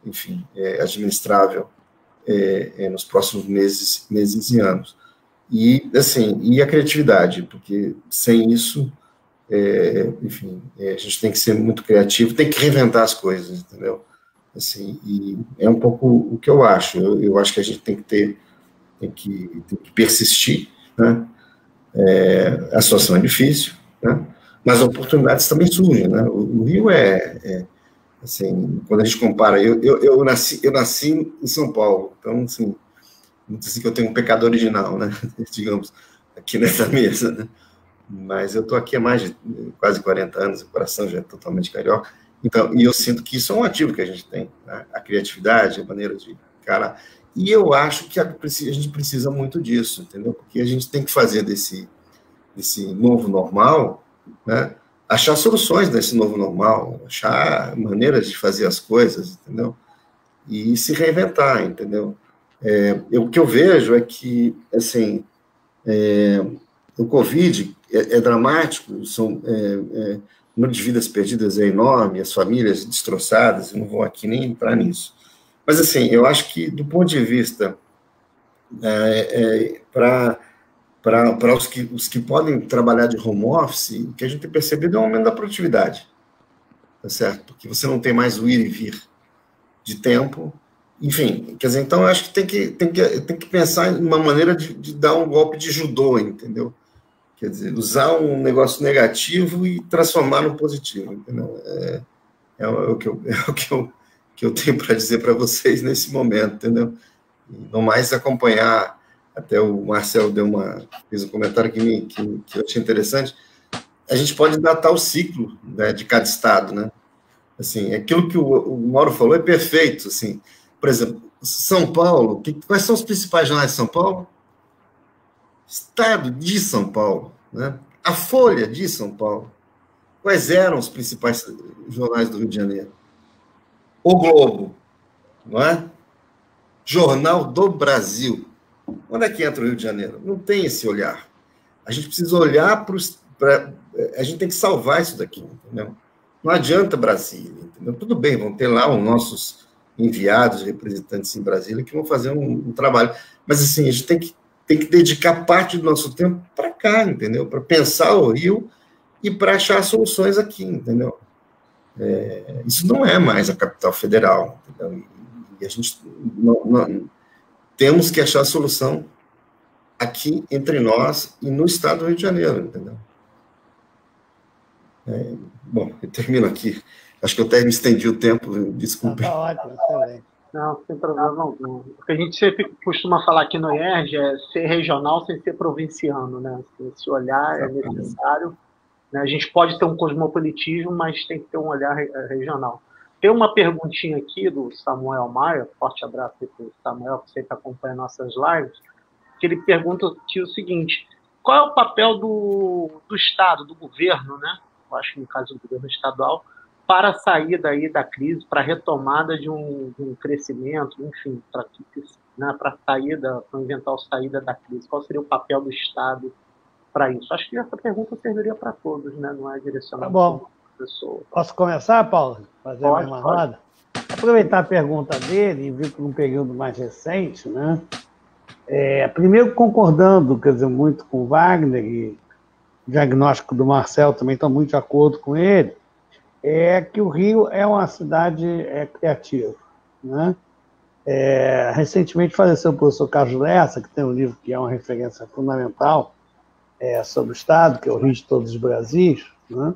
enfim, administrável nos próximos meses e anos. E, assim, e a criatividade, porque sem isso, enfim, a gente tem que ser muito criativo, tem que reinventar as coisas, entendeu? Assim, e é um pouco o que eu acho. Eu acho que a gente tem que persistir, né? A situação é difícil, né? Mas oportunidades também surgem, né? O Rio assim, quando a gente compara, eu nasci em São Paulo, então, assim, não sei que eu tenho um pecado original, né? Digamos, aqui nessa mesa, né? Mas eu estou aqui há mais de quase 40 anos, o coração já é totalmente carioca, então, e eu sinto que isso é um ativo que a gente tem, né? A criatividade, a maneira de encarar. E eu acho que a gente precisa muito disso, entendeu? Porque a gente tem que fazer desse novo normal, né, achar soluções nesse novo normal, achar maneiras de fazer as coisas, entendeu? E se reinventar, entendeu? O que eu vejo é que, assim, o Covid é dramático, o número de vidas perdidas é enorme, as famílias destroçadas, não vou aqui nem entrar nisso. Mas, assim, eu acho que, do ponto de vista para os que podem trabalhar de home office, o que a gente tem percebido é um aumento da produtividade, tá certo? Porque você não tem mais o ir e vir de tempo, enfim, quer dizer, então eu acho que tem que pensar em uma maneira de dar um golpe de judô, entendeu? Quer dizer, usar um negócio negativo e transformar no positivo, entendeu? É o que eu tenho para dizer para vocês nesse momento, entendeu? E não mais acompanhar, até o Marcelo fez um comentário que eu achei interessante, a gente pode datar o ciclo, né, de cada estado, né? Assim, aquilo que o Mauro falou é perfeito. Assim, por exemplo, São Paulo, quais são os principais jornais de São Paulo? Estado de São Paulo, né? A Folha de São Paulo. Quais eram os principais jornais do Rio de Janeiro? O Globo, não é? Jornal do Brasil. Onde é que entra o Rio de Janeiro? Não tem esse olhar. A gente precisa olhar para... A gente tem que salvar isso daqui, entendeu? Não adianta Brasília, entendeu? Tudo bem, vão ter lá os nossos enviados, representantes em Brasília, que vão fazer um trabalho. Mas, assim, a gente tem que dedicar parte do nosso tempo para cá, entendeu? Para pensar o Rio e para achar soluções aqui, entendeu? Isso não é mais a capital federal, entendeu? E a gente temos que achar a solução aqui entre nós e no estado do Rio de Janeiro, entendeu? Bom, eu termino aqui. Acho que eu até me estendi o tempo, desculpe. Está ótimo, excelente. Não, sem problema não. O que a gente sempre costuma falar aqui no IERJ é ser regional sem ser provinciano, né? Esse olhar é necessário. Né? A gente pode ter um cosmopolitismo, mas tem que ter um olhar regional. Tem uma perguntinha aqui do Samuel Maia, forte abraço para o Samuel, que sempre acompanha nossas lives, que ele pergunta aqui o seguinte: qual é o papel do Estado, do governo, né? Eu acho que no caso do governo estadual, para a saída aí da crise, para a retomada de um crescimento, enfim, para a saída, para eventual saída da crise? Qual seria o papel do Estado para isso? Acho que essa pergunta serviria para todos, né? Não é direcionada para uma pessoa. Posso começar, Paulo? Fazer mais uma roda? Aproveitar a pergunta dele e vir para um período mais recente, né? Primeiro concordando, quer dizer, muito com o Wagner, e o diagnóstico do Marcel também estou muito de acordo com ele, é que o Rio é uma cidade criativa, né? Recentemente faleceu o professor Carlos Lessa, que tem um livro que é uma referência fundamental sobre o Estado, que é o Rio de Todos os Brasis, né?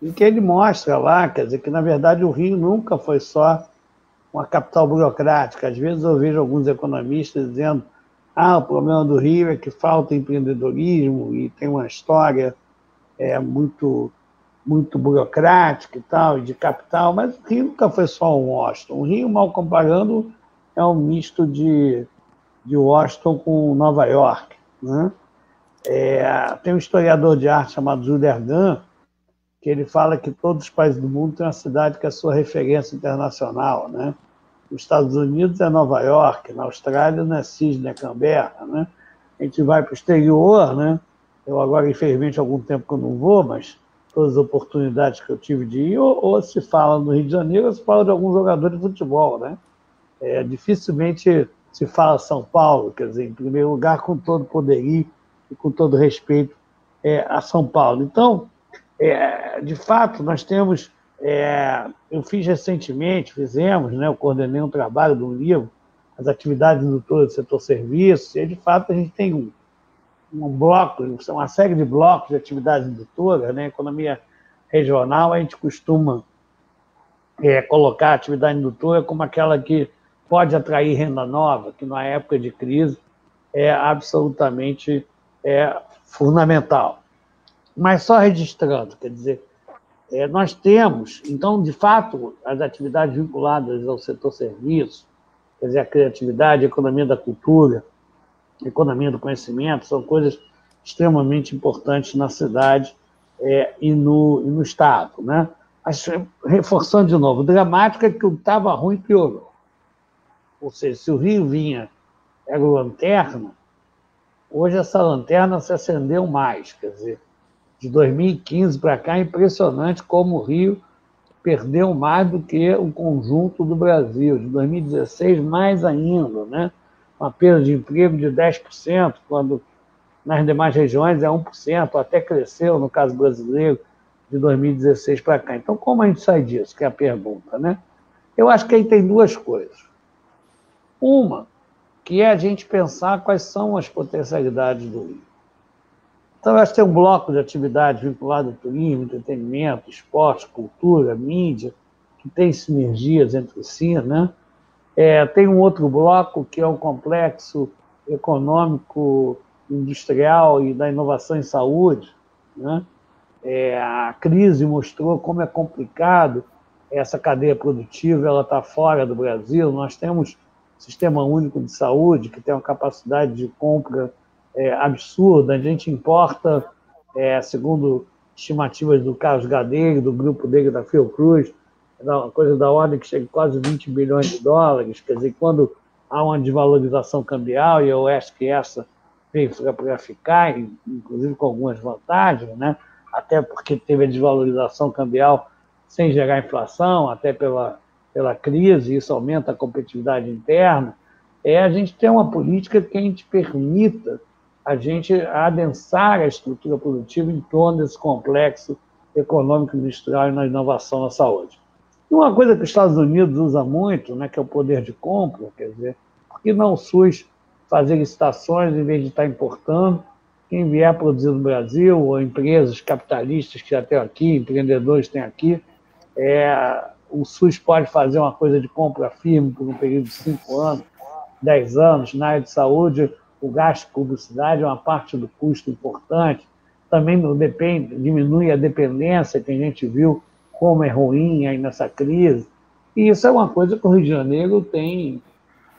Em que ele mostra lá, quer dizer, que na verdade o Rio nunca foi só uma capital burocrática. Às vezes eu vejo alguns economistas dizendo: o problema do Rio é que falta empreendedorismo e tem uma história muito burocrática e tal, e de capital, mas o Rio nunca foi só um Washington. O Rio, mal comparando, é um misto de Washington com Nova York, né? Tem um historiador de arte chamado Júlio Ergan, que ele fala que todos os países do mundo têm uma cidade que é a sua referência internacional, né? Nos Estados Unidos é Nova York, na Austrália não é Sydney, é Canberra, né? A gente vai para o exterior, né? Eu agora, infelizmente, há algum tempo que eu não vou, mas todas as oportunidades que eu tive de ir, ou se fala no Rio de Janeiro, ou se fala de alguns jogadores de futebol, né? Dificilmente se fala São Paulo, quer dizer, em primeiro lugar, com todo poderio e com todo respeito a São Paulo. Então, de fato, nós temos... eu fiz recentemente, né? Eu coordenei um trabalho de um livro, as atividades indutoras do setor serviços, e de fato a gente tem um bloco, uma série de blocos de atividades indutoras, né? Economia regional, a gente costuma colocar a atividade indutora como aquela que pode atrair renda nova, que na época de crise é absolutamente fundamental. Mas só registrando, quer dizer, nós temos, então, de fato, as atividades vinculadas ao setor serviço, quer dizer, a criatividade, a economia da cultura, a economia do conhecimento, são coisas extremamente importantes na cidade e no Estado, né? Mas, reforçando de novo, o dramático é que o que estava ruim piorou. Ou seja, se o Rio era lanterna, hoje essa lanterna se acendeu mais, quer dizer, de 2015 para cá, é impressionante como o Rio perdeu mais do que o conjunto do Brasil. De 2016, mais ainda, né? Uma perda de emprego de 10%, quando nas demais regiões é 1%, até cresceu, no caso brasileiro, de 2016 para cá. Então, como a gente sai disso, que é a pergunta, né? Eu acho que aí tem duas coisas. Uma, que é a gente pensar quais são as potencialidades do Rio. Então, eu acho que tem um bloco de atividades vinculado ao turismo, entretenimento, esporte, cultura, mídia, que tem sinergias entre si, né? Tem um outro bloco que é o complexo econômico, industrial e da inovação em saúde, né? A crise mostrou como é complicado essa cadeia produtiva ela está fora do Brasil. Nós temos um sistema único de saúde que tem uma capacidade de compra absurda. A gente importa, segundo estimativas do Carlos Gadelha, do grupo dele da Fiocruz, uma coisa da ordem que chega a quase 20 bilhões de dólares. Quer dizer, quando há uma desvalorização cambial, e eu acho que essa veio para ficar, inclusive com algumas vantagens, né? Até porque teve a desvalorização cambial sem gerar inflação, até pela crise, isso aumenta a competitividade interna, a gente ter uma política que a gente permita a gente adensar a estrutura produtiva em torno desse complexo econômico, industrial e na inovação na saúde. E uma coisa que os Estados Unidos usa muito, né, que é o poder de compra, quer dizer, por que não o SUS fazer licitações em vez de estar importando? Quem vier produzir no Brasil, ou empresas capitalistas que já têm aqui, empreendedores têm aqui, o SUS pode fazer uma coisa de compra firme por um período de 5 anos, 10 anos. Na área de saúde, o gasto de publicidade é uma parte do custo importante. Também diminui a dependência, que a gente viu como é ruim aí nessa crise. E isso é uma coisa que o Rio de Janeiro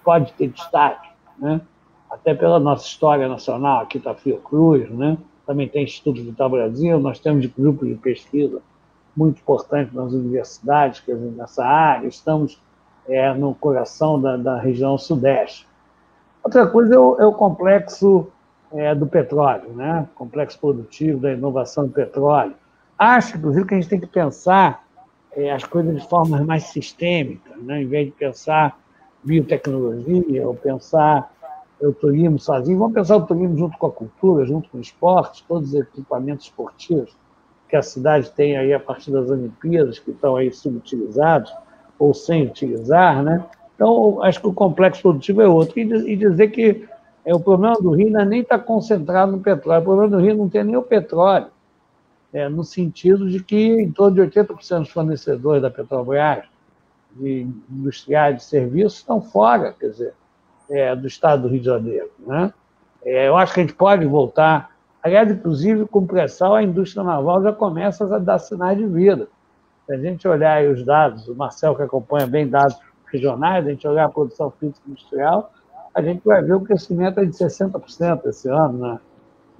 pode ter destaque, né? Até pela nossa história nacional, aqui está a Fiocruz, né? Também tem Instituto Vital Brasil, nós temos grupos de pesquisa muito importantes nas universidades, quer dizer, nessa área, estamos no coração da região sudeste. Outra coisa é o complexo do petróleo, né? Complexo produtivo da inovação do petróleo. Acho, inclusive, que a gente tem que pensar as coisas de forma mais sistêmica, né? Em vez de pensar biotecnologia ou pensar o turismo sozinho, vamos pensar o turismo junto com a cultura, junto com o esporte, todos os equipamentos esportivos que a cidade tem aí a partir das Olimpíadas, que estão aí subutilizados ou sem utilizar, né? Então, acho que o complexo produtivo é outro. E dizer que o problema do Rio não é nem estar concentrado no petróleo, o problema do Rio não tem nem o petróleo, no sentido de que em torno de 80% dos fornecedores da Petrobras, de industriais de serviços, estão fora, quer dizer, do estado do Rio de Janeiro, né? Eu acho que a gente pode voltar. Aliás, inclusive, com o pré-sal, a indústria naval já começa a dar sinais de vida. Se a gente olhar aí os dados, o Marcel, que acompanha bem dados regionais, a gente olhar a produção física industrial, a gente vai ver o crescimento de 60% esse ano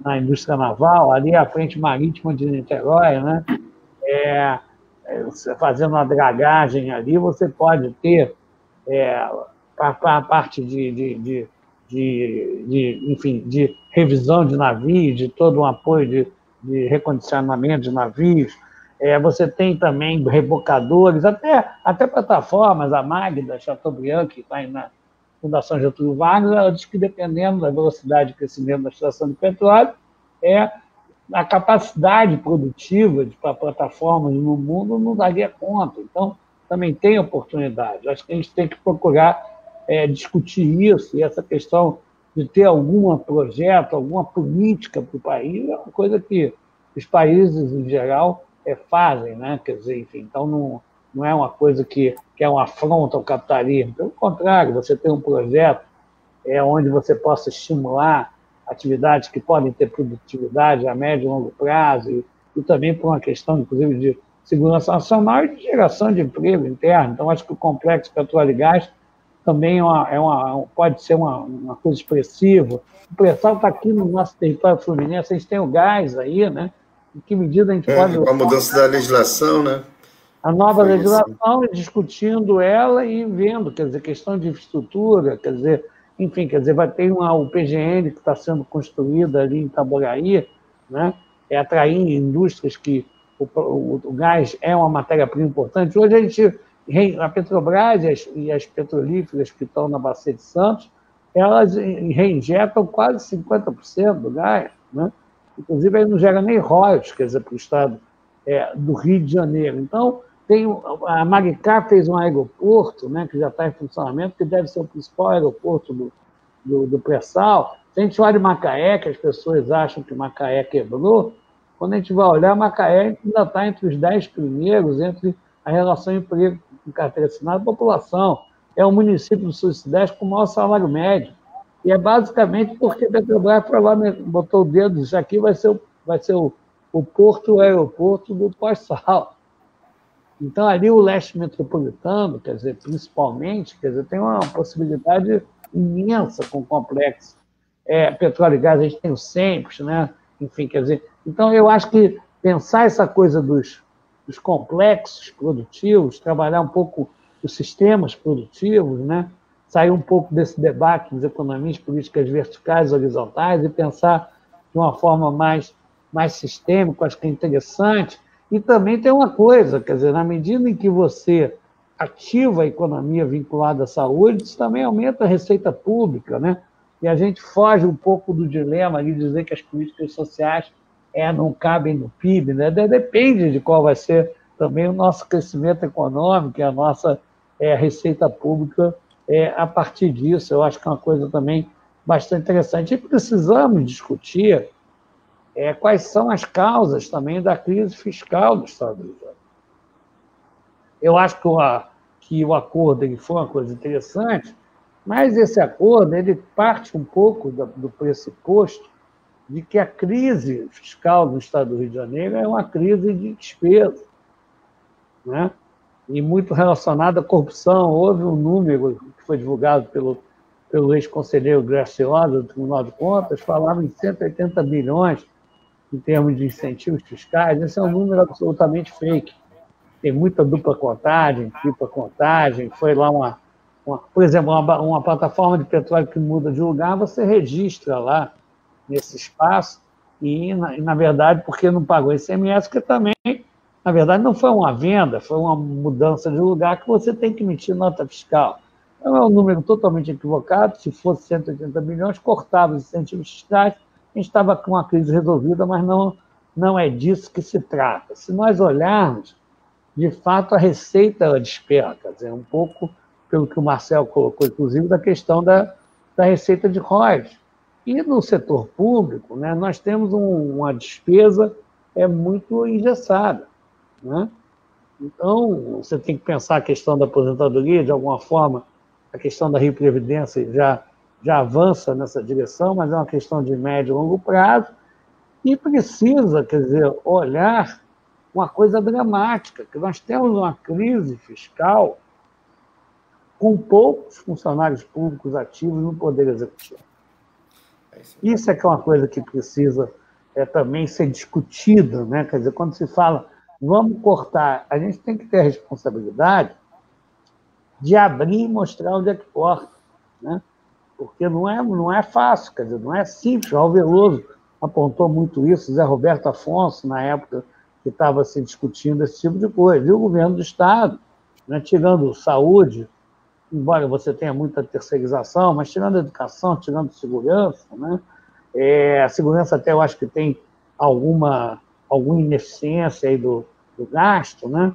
na indústria naval, ali a frente marítima de Niterói, né? Fazendo uma dragagem ali, você pode ter a parte enfim, de revisão de navios, de todo um apoio de recondicionamento de navios. Você tem também rebocadores, até plataformas. A Magda Chateaubriand, que está na Fundação Getúlio Vargas, ela diz que, dependendo da velocidade de crescimento da extração de petróleo, a capacidade produtiva para plataformas no mundo não daria conta. Então, também tem oportunidade. Acho que a gente tem que procurar discutir isso, e essa questão de ter algum projeto, alguma política para o país, é uma coisa que os países, em geral, fazem, né? Quer dizer, enfim, então não é uma coisa que é uma afronta ao capitalismo. Pelo contrário, você tem um projeto onde você possa estimular atividades que podem ter produtividade a médio e longo prazo, e também por uma questão, inclusive, de segurança nacional e de geração de emprego interno. Então, acho que o complexo petróleo e gás também pode ser uma coisa expressiva. O pré-sal está aqui no nosso território fluminense, a gente tem o gás aí, né? Em que medida a gente pode... Com a mudança da legislação, né? A nova legislação, discutindo ela e vendo, quer dizer, questão de infraestrutura, quer dizer, enfim, quer dizer, vai ter o PGN que está sendo construída ali em Itaboraí, né? Atraindo indústrias que o gás é uma matéria-prima importante. Hoje a Petrobras e as petrolíferas que estão na Bacia de Santos, elas reinjetam quase 50% do gás, né? Inclusive, aí não gera nem royalties, quer dizer, para o estado do Rio de Janeiro. Então, a Maricá fez um aeroporto, né, que já está em funcionamento, que deve ser o principal aeroporto do pré-sal. Se a gente olha Macaé, que as pessoas acham que Macaé quebrou, quando a gente vai olhar, Macaé ainda está entre os 10 primeiros, entre a relação emprego com carteira assinada e população. É o município do Sul-Sudeste com o maior salário médio. E é basicamente porque a Petrobras foi lá, botou o dedo, isso aqui vai ser o porto, o aeroporto do pós-sal. Então, ali o leste metropolitano, quer dizer, principalmente, quer dizer, tem uma possibilidade imensa com o complexo. Petróleo e gás, a gente tem o SEMPS, né? Enfim, quer dizer... Então, eu acho que pensar essa coisa dos complexos produtivos, trabalhar um pouco os sistemas produtivos, né? Sair um pouco desse debate dos economistas, políticas verticais, horizontais, e pensar de uma forma mais sistêmica, acho que é interessante. E também tem uma coisa, quer dizer, na medida em que você ativa a economia vinculada à saúde, isso também aumenta a receita pública, né? E a gente foge um pouco do dilema de dizer que as políticas sociais não cabem no PIB, né? Depende de qual vai ser também o nosso crescimento econômico e a nossa receita pública a partir disso. Eu acho que é uma coisa também bastante interessante. E precisamos discutir quais são as causas também da crise fiscal dos Estados Unidos. Eu acho que o acordo ele foi uma coisa interessante, mas esse acordo ele parte um pouco do pressuposto de que a crise fiscal do Estado do Rio de Janeiro é uma crise de despesa, né? E muito relacionada à corrupção. Houve um número que foi divulgado pelo ex-conselheiro Graciosa, do Tribunal de Contas, falava em 180 bilhões em termos de incentivos fiscais. Esse é um número absolutamente fake. Tem muita dupla contagem, tripla contagem. Foi lá por exemplo, uma plataforma de petróleo que muda de lugar, você registra lá nesse espaço e, na verdade, porque não pagou ICMS, que também, na verdade, não foi uma venda, foi uma mudança de lugar que você tem que emitir nota fiscal. Então, é um número totalmente equivocado. Se fosse 180 bilhões, cortava os incentivos fiscais, a gente estava com a crise resolvida, mas não é disso que se trata. Se nós olharmos, de fato, a receita ela despenca, quer dizer, um pouco pelo que o Marcel colocou, inclusive, da questão da receita de royalties. E no setor público, né, nós temos uma despesa muito engessada, né? Então, você tem que pensar a questão da aposentadoria, de alguma forma, a questão da Rio Previdência já avança nessa direção, mas é uma questão de médio e longo prazo, e precisa, quer dizer, olhar uma coisa dramática, que nós temos uma crise fiscal com poucos funcionários públicos ativos no Poder Executivo. Isso é que é uma coisa que precisa também ser discutida, né? Quer dizer, quando se fala, vamos cortar, a gente tem que ter a responsabilidade de abrir e mostrar onde é que corta, né? Porque não é fácil, quer dizer, não é simples. O Raul Veloso apontou muito isso, Zé Roberto Afonso, na época que estava se discutindo esse tipo de coisa. E o governo do Estado, né, tirando saúde, embora você tenha muita terceirização, mas tirando a educação, tirando segurança, né? A segurança até eu acho que tem alguma ineficiência aí do gasto, né?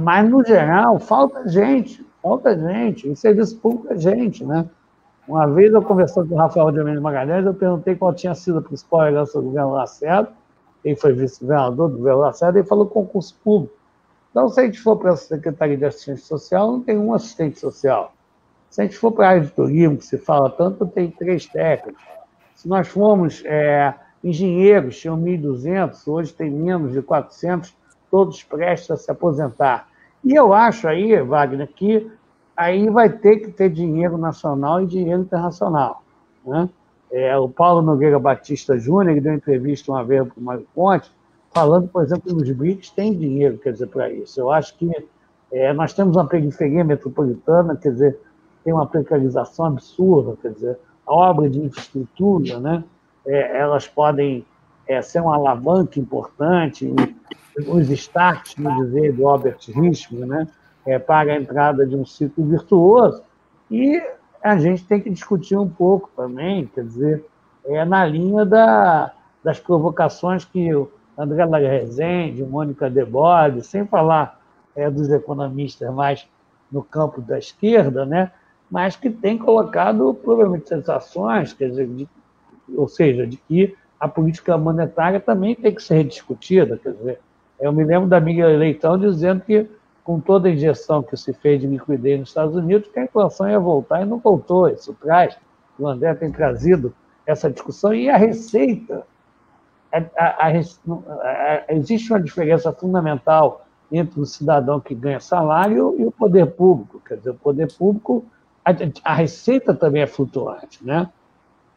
Mas, no geral, falta gente, e serviço público é gente, né? Uma vez eu conversando com o Rafael de Mendes Magalhães, eu perguntei qual tinha sido a principal herança do governo Lacerda, ele foi vice-governador do governo Lacerda, e falou concurso público. Então, se a gente for para a Secretaria de Assistência Social, não tem um assistente social. Se a gente for para a área de turismo, que se fala tanto, tem 3 técnicos. Se nós formos engenheiros, tinham 1.200, hoje tem menos de 400, todos prestes a se aposentar. E eu acho aí, Wagner, que aí vai ter que ter dinheiro nacional e dinheiro internacional, né? O Paulo Nogueira Batista Júnior, ele deu uma entrevista uma vez para o Mário Ponte, falando, por exemplo, que os BRICS têm dinheiro, quer dizer, para isso. Eu acho que nós temos uma periferia metropolitana, quer dizer, tem uma precarização absurda, quer dizer, a obra de infraestrutura, né? Elas podem ser uma alavanca importante, os starts, no dizer do Albert Hirschman, né? Para a entrada de um ciclo virtuoso, e a gente tem que discutir um pouco também, quer dizer, na linha das provocações que o André Rezende, Mônica Debode, sem falar dos economistas mais no campo da esquerda, né? Mas que tem colocado problematizações, quer dizer, ou seja, de que a política monetária também tem que ser rediscutida, quer dizer, eu me lembro da Miriam Leitão dizendo que, com toda a injeção que se fez de liquidez nos Estados Unidos, que a inflação ia voltar e não voltou. Isso traz, o André tem trazido essa discussão, e a receita, existe uma diferença fundamental entre o cidadão que ganha salário e o poder público. Quer dizer, o poder público, a receita também é flutuante, né?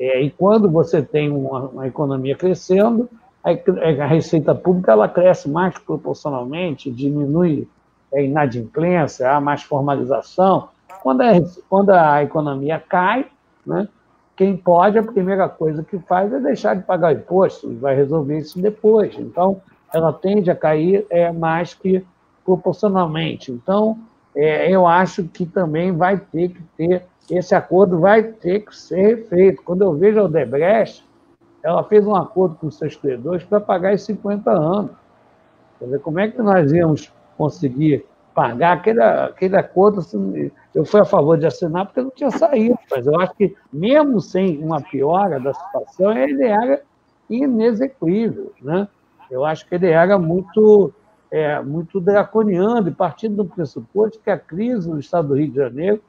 E quando você tem uma economia crescendo, a receita pública ela cresce mais proporcionalmente, diminui a inadimplência, há mais formalização. Quando a economia cai, né, quem pode, a primeira coisa que faz é deixar de pagar imposto, e vai resolver isso depois. Então, ela tende a cair mais que proporcionalmente. Então, eu acho que também vai ter que ter, esse acordo vai ter que ser feito. Quando eu vejo a Odebrecht, ela fez um acordo com os seus credores para pagar em 50 anos. Quer dizer, como é que nós íamos conseguir pagar aquele acordo? Eu fui a favor de assinar porque não tinha saído, mas eu acho que, mesmo sem uma piora da situação, ele era inexequível, né? Eu acho que ele era muito draconiano, e partindo do pressuposto que a crise no estado do Rio de Janeiro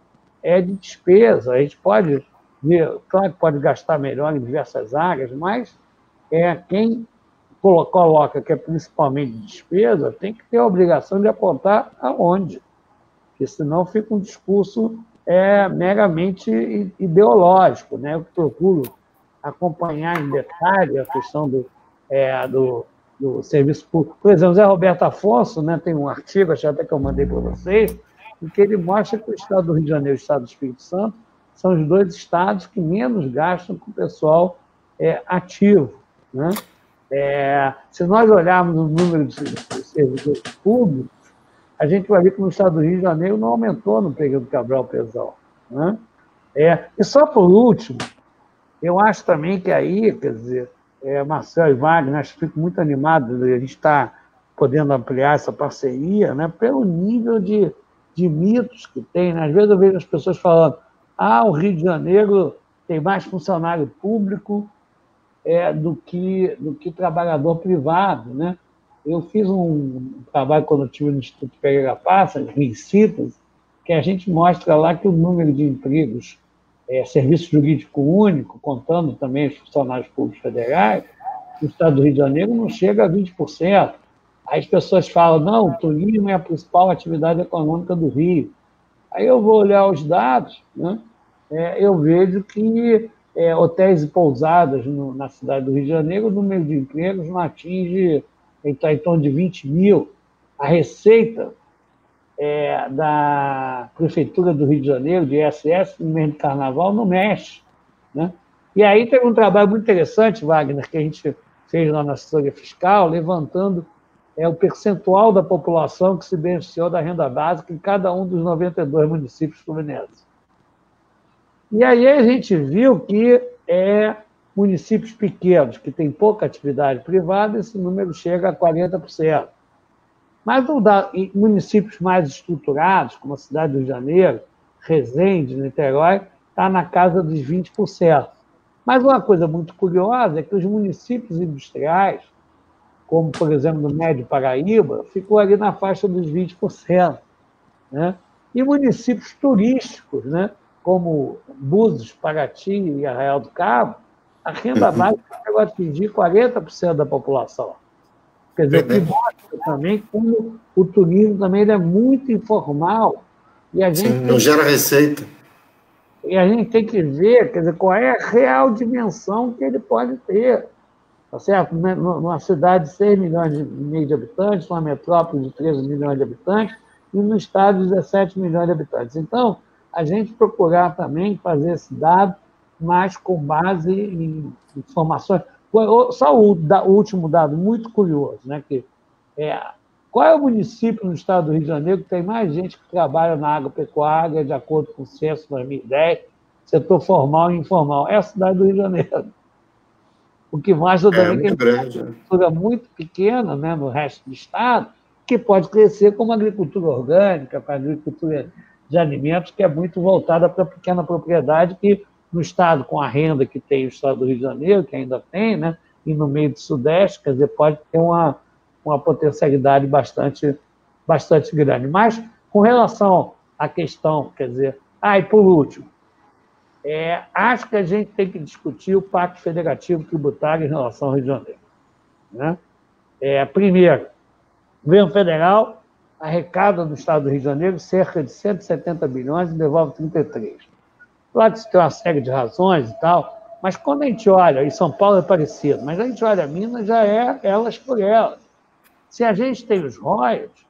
é de despesa. A gente pode ver, claro que pode gastar melhor em diversas áreas, mas quem coloca que é principalmente despesa tem que ter a obrigação de apontar aonde, porque senão fica um discurso meramente ideológico, né? Eu procuro acompanhar em detalhe a questão do serviço público. Por exemplo, Zé Roberto Afonso, né, tem um artigo, acho até que eu mandei para vocês, em que ele mostra que o estado do Rio de Janeiro e o estado do Espírito Santo são os dois estados que menos gastam com o pessoal ativo, né? Se nós olharmos o número de servidores públicos, a gente vai ver que no estado do Rio de Janeiro não aumentou no período Cabral-Pezão, né? E só por último, eu acho também que aí, quer dizer, Marcelo e Wagner, acho que fico muito animado de a gente estar podendo ampliar essa parceria, né, pelo nível de mitos que tem, né? Às vezes eu vejo as pessoas falando: o Rio de Janeiro tem mais funcionário público do que trabalhador privado, né? Eu fiz um trabalho quando eu estive no Instituto Pereira Passa, em Citas, que a gente mostra lá que o número de empregos, serviço jurídico único, contando também os funcionários públicos federais, no estado do Rio de Janeiro não chega a 20%. Aí as pessoas falam: não, o turismo é a principal atividade econômica do Rio. Aí eu vou olhar os dados, né? Eu vejo que hotéis e pousadas na cidade do Rio de Janeiro, o número de empregos não atinge, está em torno de 20 mil. A receita da Prefeitura do Rio de Janeiro, de ISS, no mês de Carnaval, não mexe, né? E aí teve um trabalho muito interessante, Wagner, que a gente fez lá na assessoria fiscal, levantando o percentual da população que se beneficiou da renda básica em cada um dos 92 municípios fluminenses. E aí a gente viu que municípios pequenos, que têm pouca atividade privada, esse número chega a 40%. Mas em municípios mais estruturados, como a cidade do Rio de Janeiro, Resende, Niterói, está na casa dos 20%. Mas uma coisa muito curiosa é que os municípios industriais, como, por exemplo, no Médio Paraíba, ficou ali na faixa dos 20%. Né? E municípios turísticos, né, como Búzios, Paraty e Arraial do Cabo, a renda básica chegou a atingir 40% da população. Quer dizer, que mostra também como o turismo também é muito informal. E a gente não gera receita. E a gente tem que ver, quer dizer, qual é a real dimensão que ele pode ter. Tá certo? Numa cidade de 6 milhões e meio de habitantes, numa metrópole de 13 milhões de habitantes, e no estado de 17 milhões de habitantes. Então, a gente procurar também fazer esse dado, mas com base em informações. Só o último dado muito curioso, né? Qual é o município no estado do Rio de Janeiro que tem mais gente que trabalha na agropecuária, de acordo com o censo 2010, setor formal e informal? É a cidade do Rio de Janeiro. O que mostra também que é uma agricultura muito pequena, né, no resto do estado, que pode crescer como agricultura orgânica, para agricultura de alimentos, que é muito voltada para a pequena propriedade, que no estado, com a renda que tem o estado do Rio de Janeiro, que ainda tem, né, e no meio do Sudeste, quer dizer, pode ter uma potencialidade bastante grande. Mas, com relação à questão, quer dizer, e por último, acho que a gente tem que discutir o Pacto Federativo Tributário em relação ao Rio de Janeiro. Né? Primeiro, o governo federal arrecada no estado do Rio de Janeiro cerca de 170 bilhões e devolve 33. Claro que isso tem uma série de razões e tal, mas quando a gente olha, e São Paulo é parecido, mas a gente olha Minas, já é elas por elas. Se a gente tem os royalties,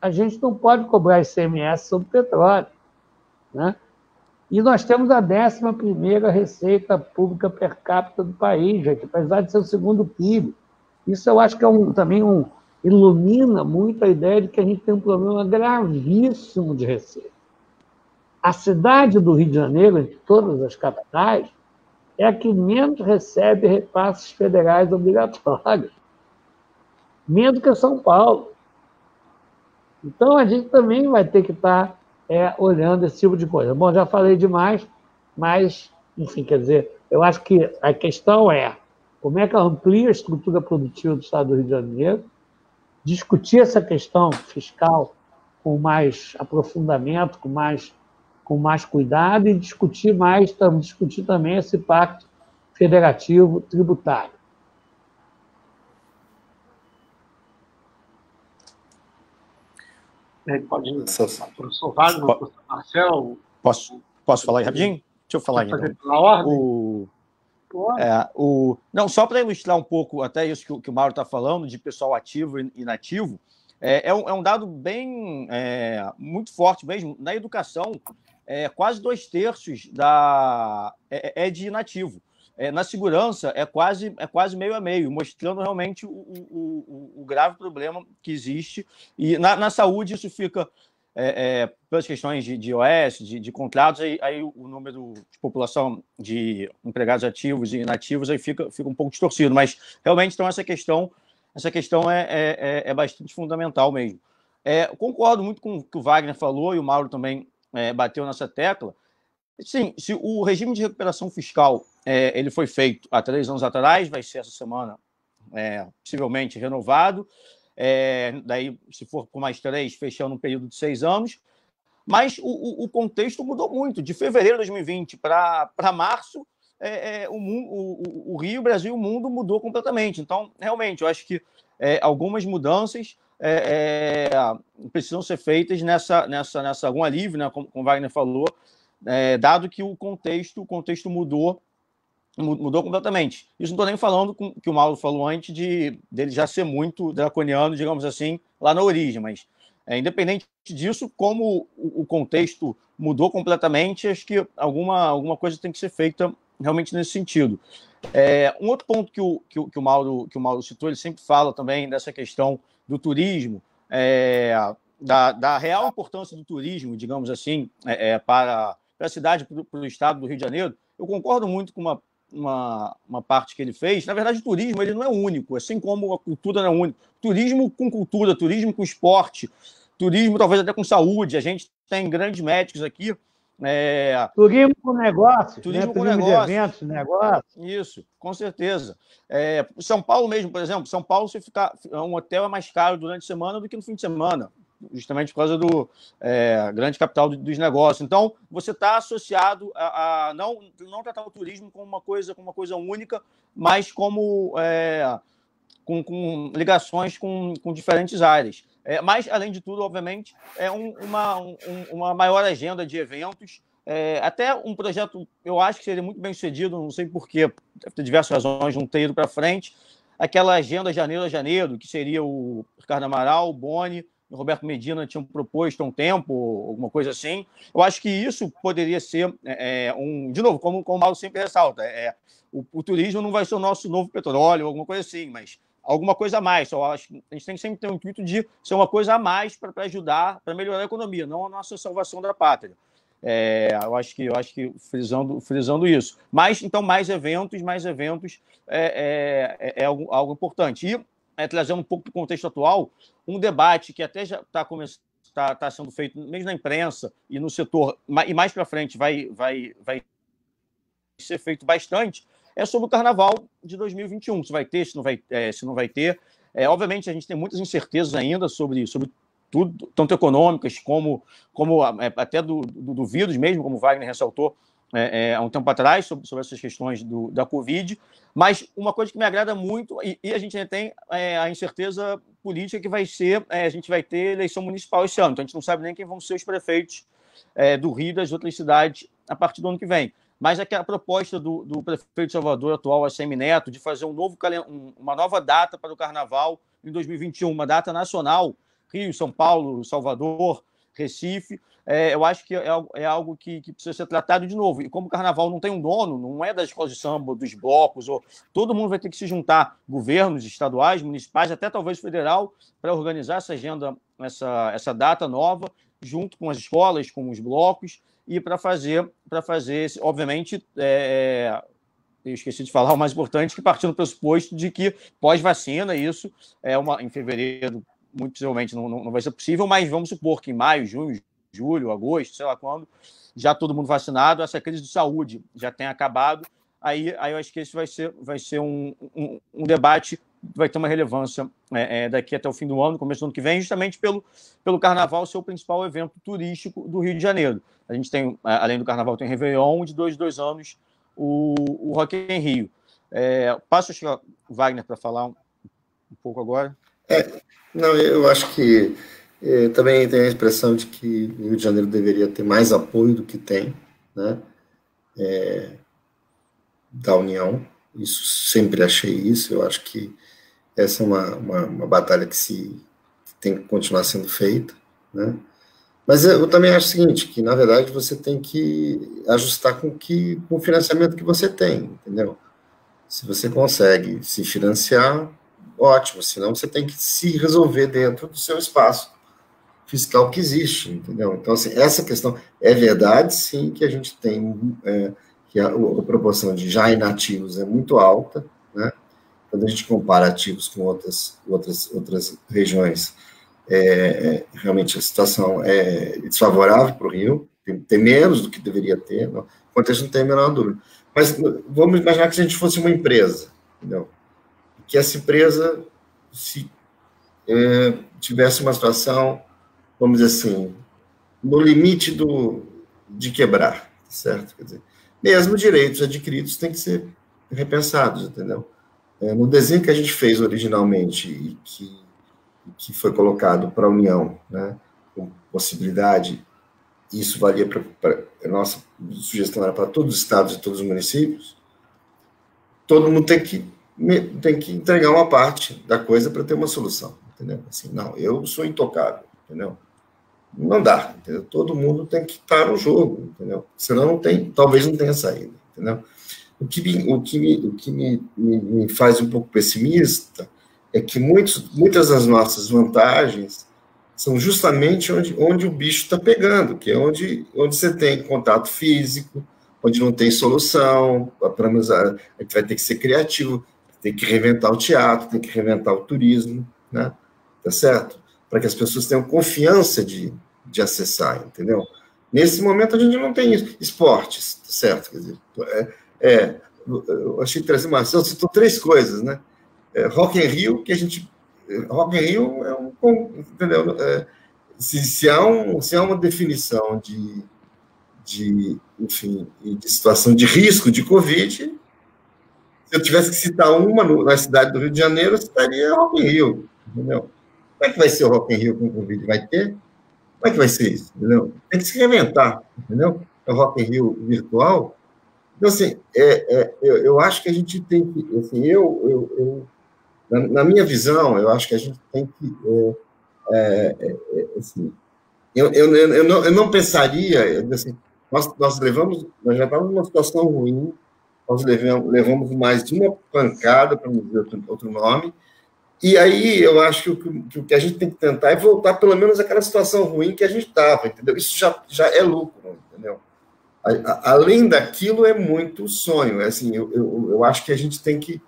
a gente não pode cobrar ICMS sobre petróleo, né? E nós temos a 11ª receita pública per capita do país, gente, apesar de ser o segundo PIB. Isso eu acho que também ilumina muito a ideia de que a gente tem um problema gravíssimo de receita. A cidade do Rio de Janeiro, entre todas as capitais, é a que menos recebe repasses federais obrigatórios. Menos que São Paulo. Então, a gente também vai ter que estar olhando esse tipo de coisa. Bom, já falei demais, mas, enfim, quer dizer, eu acho que a questão é como é que amplia a estrutura produtiva do Estado do Rio de Janeiro, discutir essa questão fiscal com mais aprofundamento, com mais cuidado e discutir também esse pacto federativo tributário. Pode ir, professor Wagner, professor Marcel. Posso falar aí rapidinho? Deixa eu falar aí. Fazer pela ordem? Não, só para ilustrar um pouco até isso que o Mauro está falando, de pessoal ativo e inativo, é um dado bem muito forte mesmo. Na educação, quase 2/3 é de inativo. Na segurança, é quase meio a meio, mostrando realmente o grave problema que existe. E na saúde, isso fica, pelas questões de OS, de contratos, aí o número de população de empregados ativos e inativos aí fica um pouco distorcido. Mas, realmente, então, essa questão é bastante fundamental mesmo. Concordo muito com o que o Wagner falou, e o Mauro também bateu nessa tecla. Sim, se o regime de recuperação fiscal ele foi feito há 3 anos atrás, vai ser essa semana possivelmente renovado, daí, se for por mais 3, fechando um período de 6 anos, mas o contexto mudou muito. De fevereiro de 2020 para março, o Rio, o Brasil e o mundo mudou completamente. Então, realmente, eu acho que algumas mudanças precisam ser feitas nessa algum alívio, né, como o Wagner falou, dado que o contexto mudou completamente. Isso não estou nem falando com o que o Mauro falou antes dele já ser muito draconiano, digamos assim, lá na origem, mas independente disso, como o contexto mudou completamente, acho que alguma coisa tem que ser feita realmente nesse sentido. Um outro ponto que o Mauro citou, ele sempre fala também dessa questão do turismo, da real importância do turismo, digamos assim, para a cidade, para o estado do Rio de Janeiro. Eu concordo muito com uma parte que ele fez. Na verdade, o turismo ele não é único, assim como a cultura não é única. Turismo com cultura, turismo com esporte, turismo talvez até com saúde. A gente tem grandes médicos aqui. Turismo com negócios, turismo com negócios. De eventos, negócios. Isso, com certeza. São Paulo mesmo, por exemplo, São Paulo, se ficar um hotel é mais caro durante a semana do que no fim de semana, justamente por causa do grande capital dos negócios. Então, você está associado a não tratar o turismo como uma coisa única, mas como com ligações com diferentes áreas. Mas, além de tudo, obviamente, uma maior agenda de eventos, até um projeto, eu acho que seria muito bem sucedido, não sei porquê, deve ter diversas razões, não ter ido para frente, aquela agenda janeiro a janeiro, que seria o Ricardo Amaral, o Boni, o Roberto Medina tinham proposto há um tempo, alguma coisa assim. Eu acho que isso poderia ser de novo, como o Mauro sempre ressalta, o turismo não vai ser o nosso novo petróleo, alguma coisa assim, mas alguma coisa a mais. Eu acho que a gente tem que sempre ter um intuito de ser uma coisa a mais para ajudar, para melhorar a economia, não a nossa salvação da pátria. Eu acho que frisando isso. Mas, então, mais eventos é algo importante. E, trazendo um pouco do contexto atual, um debate que até já está sendo feito mesmo na imprensa e no setor, e mais para frente vai ser feito bastante, é sobre o Carnaval de 2021. Se vai ter, se não vai ter. Obviamente, a gente tem muitas incertezas ainda sobre tudo, tanto econômicas como até do vírus mesmo, como o Wagner ressaltou há um tempo atrás, sobre essas questões da Covid. Mas uma coisa que me agrada muito, e a gente ainda tem a incerteza política que vai ser, a gente vai ter eleição municipal esse ano, então a gente não sabe nem quem vão ser os prefeitos do Rio e das outras cidades a partir do ano que vem. Mas a proposta do prefeito de Salvador atual, ACM Neto, de fazer uma nova data para o Carnaval em 2021, uma data nacional, Rio, São Paulo, Salvador, Recife, eu acho que é algo que precisa ser tratado de novo. E como o Carnaval não tem um dono, não é das escolas de samba, dos blocos, todo mundo vai ter que se juntar, governos estaduais, municipais, até talvez federal, para organizar essa agenda, essa data nova, junto com as escolas, com os blocos, e para fazer obviamente, eu esqueci de falar o mais importante, que partindo do pressuposto de que pós-vacina, isso em fevereiro, muito possivelmente não vai ser possível, mas vamos supor que em maio, junho, julho, agosto, sei lá quando, já todo mundo vacinado, essa crise de saúde já tenha acabado, aí eu acho que esse vai ser um debate, vai ter uma relevância daqui até o fim do ano, começo do ano que vem, justamente pelo Carnaval ser o principal evento turístico do Rio de Janeiro. A gente tem, além do Carnaval, tem Réveillon, de 2 anos, o Rock in Rio. Passo o Wagner para falar um pouco agora. Não, eu acho que também tem a impressão de que o Rio de Janeiro deveria ter mais apoio do que tem, né, da União. Isso, sempre achei isso. Eu acho que essa é uma batalha que tem que continuar sendo feita, né? Mas eu também acho o seguinte, que, na verdade, você tem que ajustar com o financiamento que você tem, entendeu? Se você consegue se financiar, ótimo, senão você tem que se resolver dentro do seu espaço fiscal que existe, entendeu? Então, assim, essa questão é verdade, sim, que a gente tem, que a proporção de já inativos é muito alta, né? Quando a gente compara ativos com outras regiões, realmente a situação é desfavorável para o Rio, tem menos do que deveria ter, não, enquanto a gente não tem a menor dúvida. Mas vamos imaginar que se a gente fosse uma empresa, entendeu? Que essa empresa tivesse uma situação, vamos dizer assim, no limite de quebrar, certo? Quer dizer, mesmo direitos adquiridos têm que ser repensados, entendeu? No desenho que a gente fez originalmente e que foi colocado para a União, né, com possibilidade, isso valia a nossa sugestão era para todos os estados e todos os municípios, todo mundo tem que entregar uma parte da coisa para ter uma solução, entendeu? Assim, não, eu sou intocável, entendeu? Não dá, entendeu? Todo mundo tem que estar no jogo, entendeu? Senão talvez não tenha saída, entendeu? O que me faz um pouco pessimista é que muitas das nossas vantagens são justamente onde o bicho está pegando, que é onde você tem contato físico, onde não tem solução, a gente vai ter que ser criativo, tem que reinventar o teatro, tem que reinventar o turismo, né? Tá certo? Para que as pessoas tenham confiança de acessar, entendeu? Nesse momento a gente não tem esportes, tá certo? Quer dizer, eu achei interessante, Marcelo citou 3 coisas, né? Rock in Rio, Rock in Rio é entendeu? Se há uma definição enfim, de situação de risco de Covid, se eu tivesse que citar uma na cidade do Rio de Janeiro, eu citaria Rock in Rio, entendeu? Como é que vai ser o Rock in Rio com Covid? Vai ter? Como é que vai ser isso, entendeu? Tem que se reinventar, entendeu? O Rock in Rio virtual. Então, assim, eu acho que a gente tem que, assim, na minha visão, eu acho que a gente tem que, assim, eu não pensaria, assim, nós já estávamos numa situação ruim, nós levamos mais de uma pancada, para não dizer outro nome, e aí eu acho que o que a gente tem que tentar é voltar pelo menos àquela situação ruim que a gente estava, entendeu? Isso já é lucro, entendeu? Além daquilo, é muito sonho. Assim, eu acho que a gente tem que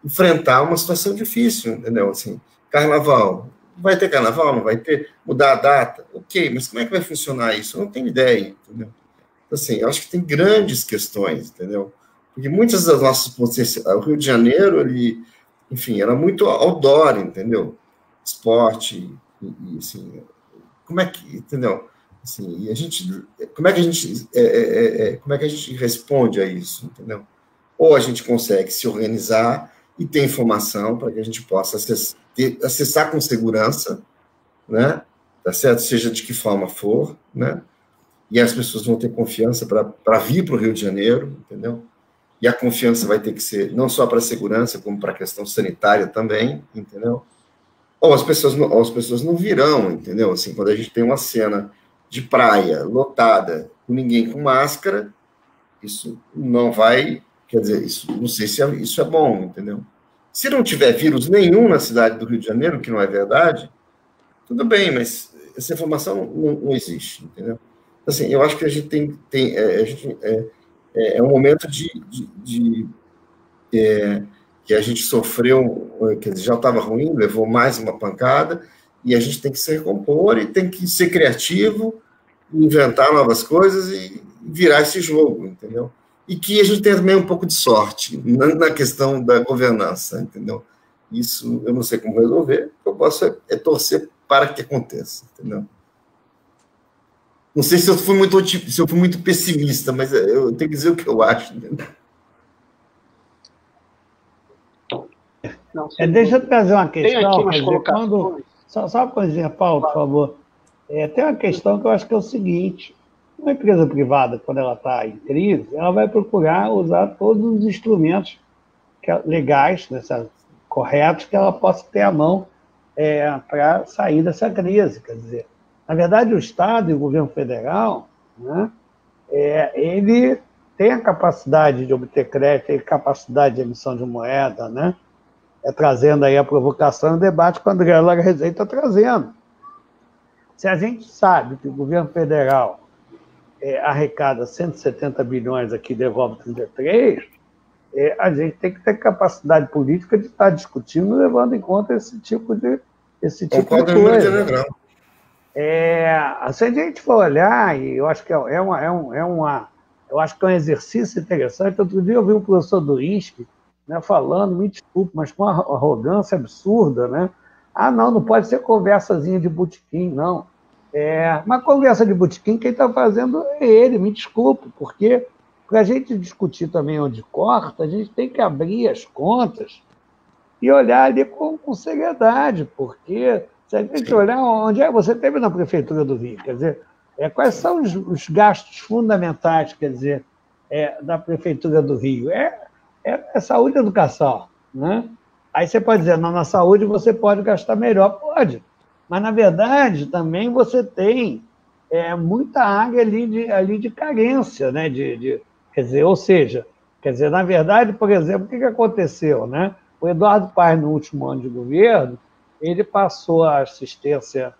enfrentar uma situação difícil, entendeu? Assim, carnaval. Vai ter carnaval? Não vai ter? Mudar a data? Ok, mas como é que vai funcionar isso? Eu não tenho ideia, entendeu? Assim, eu acho que tem grandes questões, entendeu? Porque muitas das nossas potências... O Rio de Janeiro, ele, enfim, era muito outdoor, entendeu? Esporte, e assim... Como é que... Entendeu? Assim, e a gente, como é que a gente responde a isso, entendeu? Ou a gente consegue se organizar e ter informação para que a gente possa acessar com segurança, né? Tá certo? Seja de que forma for, né? E as pessoas vão ter confiança para vir para o Rio de Janeiro, entendeu? E a confiança vai ter que ser não só para a segurança, como para a questão sanitária também, entendeu? Ou as pessoas não virão, entendeu? Assim, quando a gente tem uma cena de praia lotada, com ninguém com máscara, isso não vai, quer dizer, isso, não sei se isso é bom, entendeu? Se não tiver vírus nenhum na cidade do Rio de Janeiro, que não é verdade, tudo bem, mas essa informação não existe, entendeu? Assim, eu acho que a gente é um momento que a gente sofreu, quer dizer, já estava ruim, levou mais uma pancada, e a gente tem que se recompor e tem que ser criativo, inventar novas coisas e virar esse jogo, entendeu? E que a gente tenha também um pouco de sorte na questão da governança, entendeu? Isso eu não sei como resolver, o que eu posso é torcer para que aconteça, entendeu? Não sei se eu fui muito pessimista, mas eu tenho que dizer o que eu acho, entendeu? Não, deixa eu trazer uma questão, quer dizer, só uma coisinha, Paulo, por favor. Tem uma questão que eu acho que é o seguinte: uma empresa privada, quando ela está em crise, ela vai procurar usar todos os instrumentos legais, corretos, que ela possa ter à mão para sair dessa crise. Quer dizer, na verdade, o Estado e o governo federal, né, ele tem a capacidade de obter crédito, tem a capacidade de emissão de moeda, né, trazendo aí a provocação e o debate que o André Lara Rezende está trazendo. Se a gente sabe que o governo federal arrecada 170 bilhões aqui, devolve 33, a gente tem que ter capacidade política de estar discutindo, levando em conta esse tipo de coisa. Se a gente for olhar, e eu acho que eu acho que é um exercício interessante. Outro dia eu vi um professor do INSP, né, falando, me desculpe, mas com uma arrogância absurda, né? Não pode ser conversazinha de botequim, não. Uma conversa de botequim, quem está fazendo é ele, me desculpe, porque para a gente discutir também onde corta, a gente tem que abrir as contas e olhar ali com seriedade, porque se a gente olhar onde você teve na Prefeitura do Rio, quer dizer, quais são os gastos fundamentais, quer dizer, da Prefeitura do Rio? É saúde e educação, né? Aí você pode dizer, não, na saúde você pode gastar melhor, pode, mas na verdade também você tem muita área ali de carência, né? Quer dizer, ou seja, na verdade, por exemplo, o que aconteceu, né? O Eduardo Paes, no último ano de governo, ele passou a assistência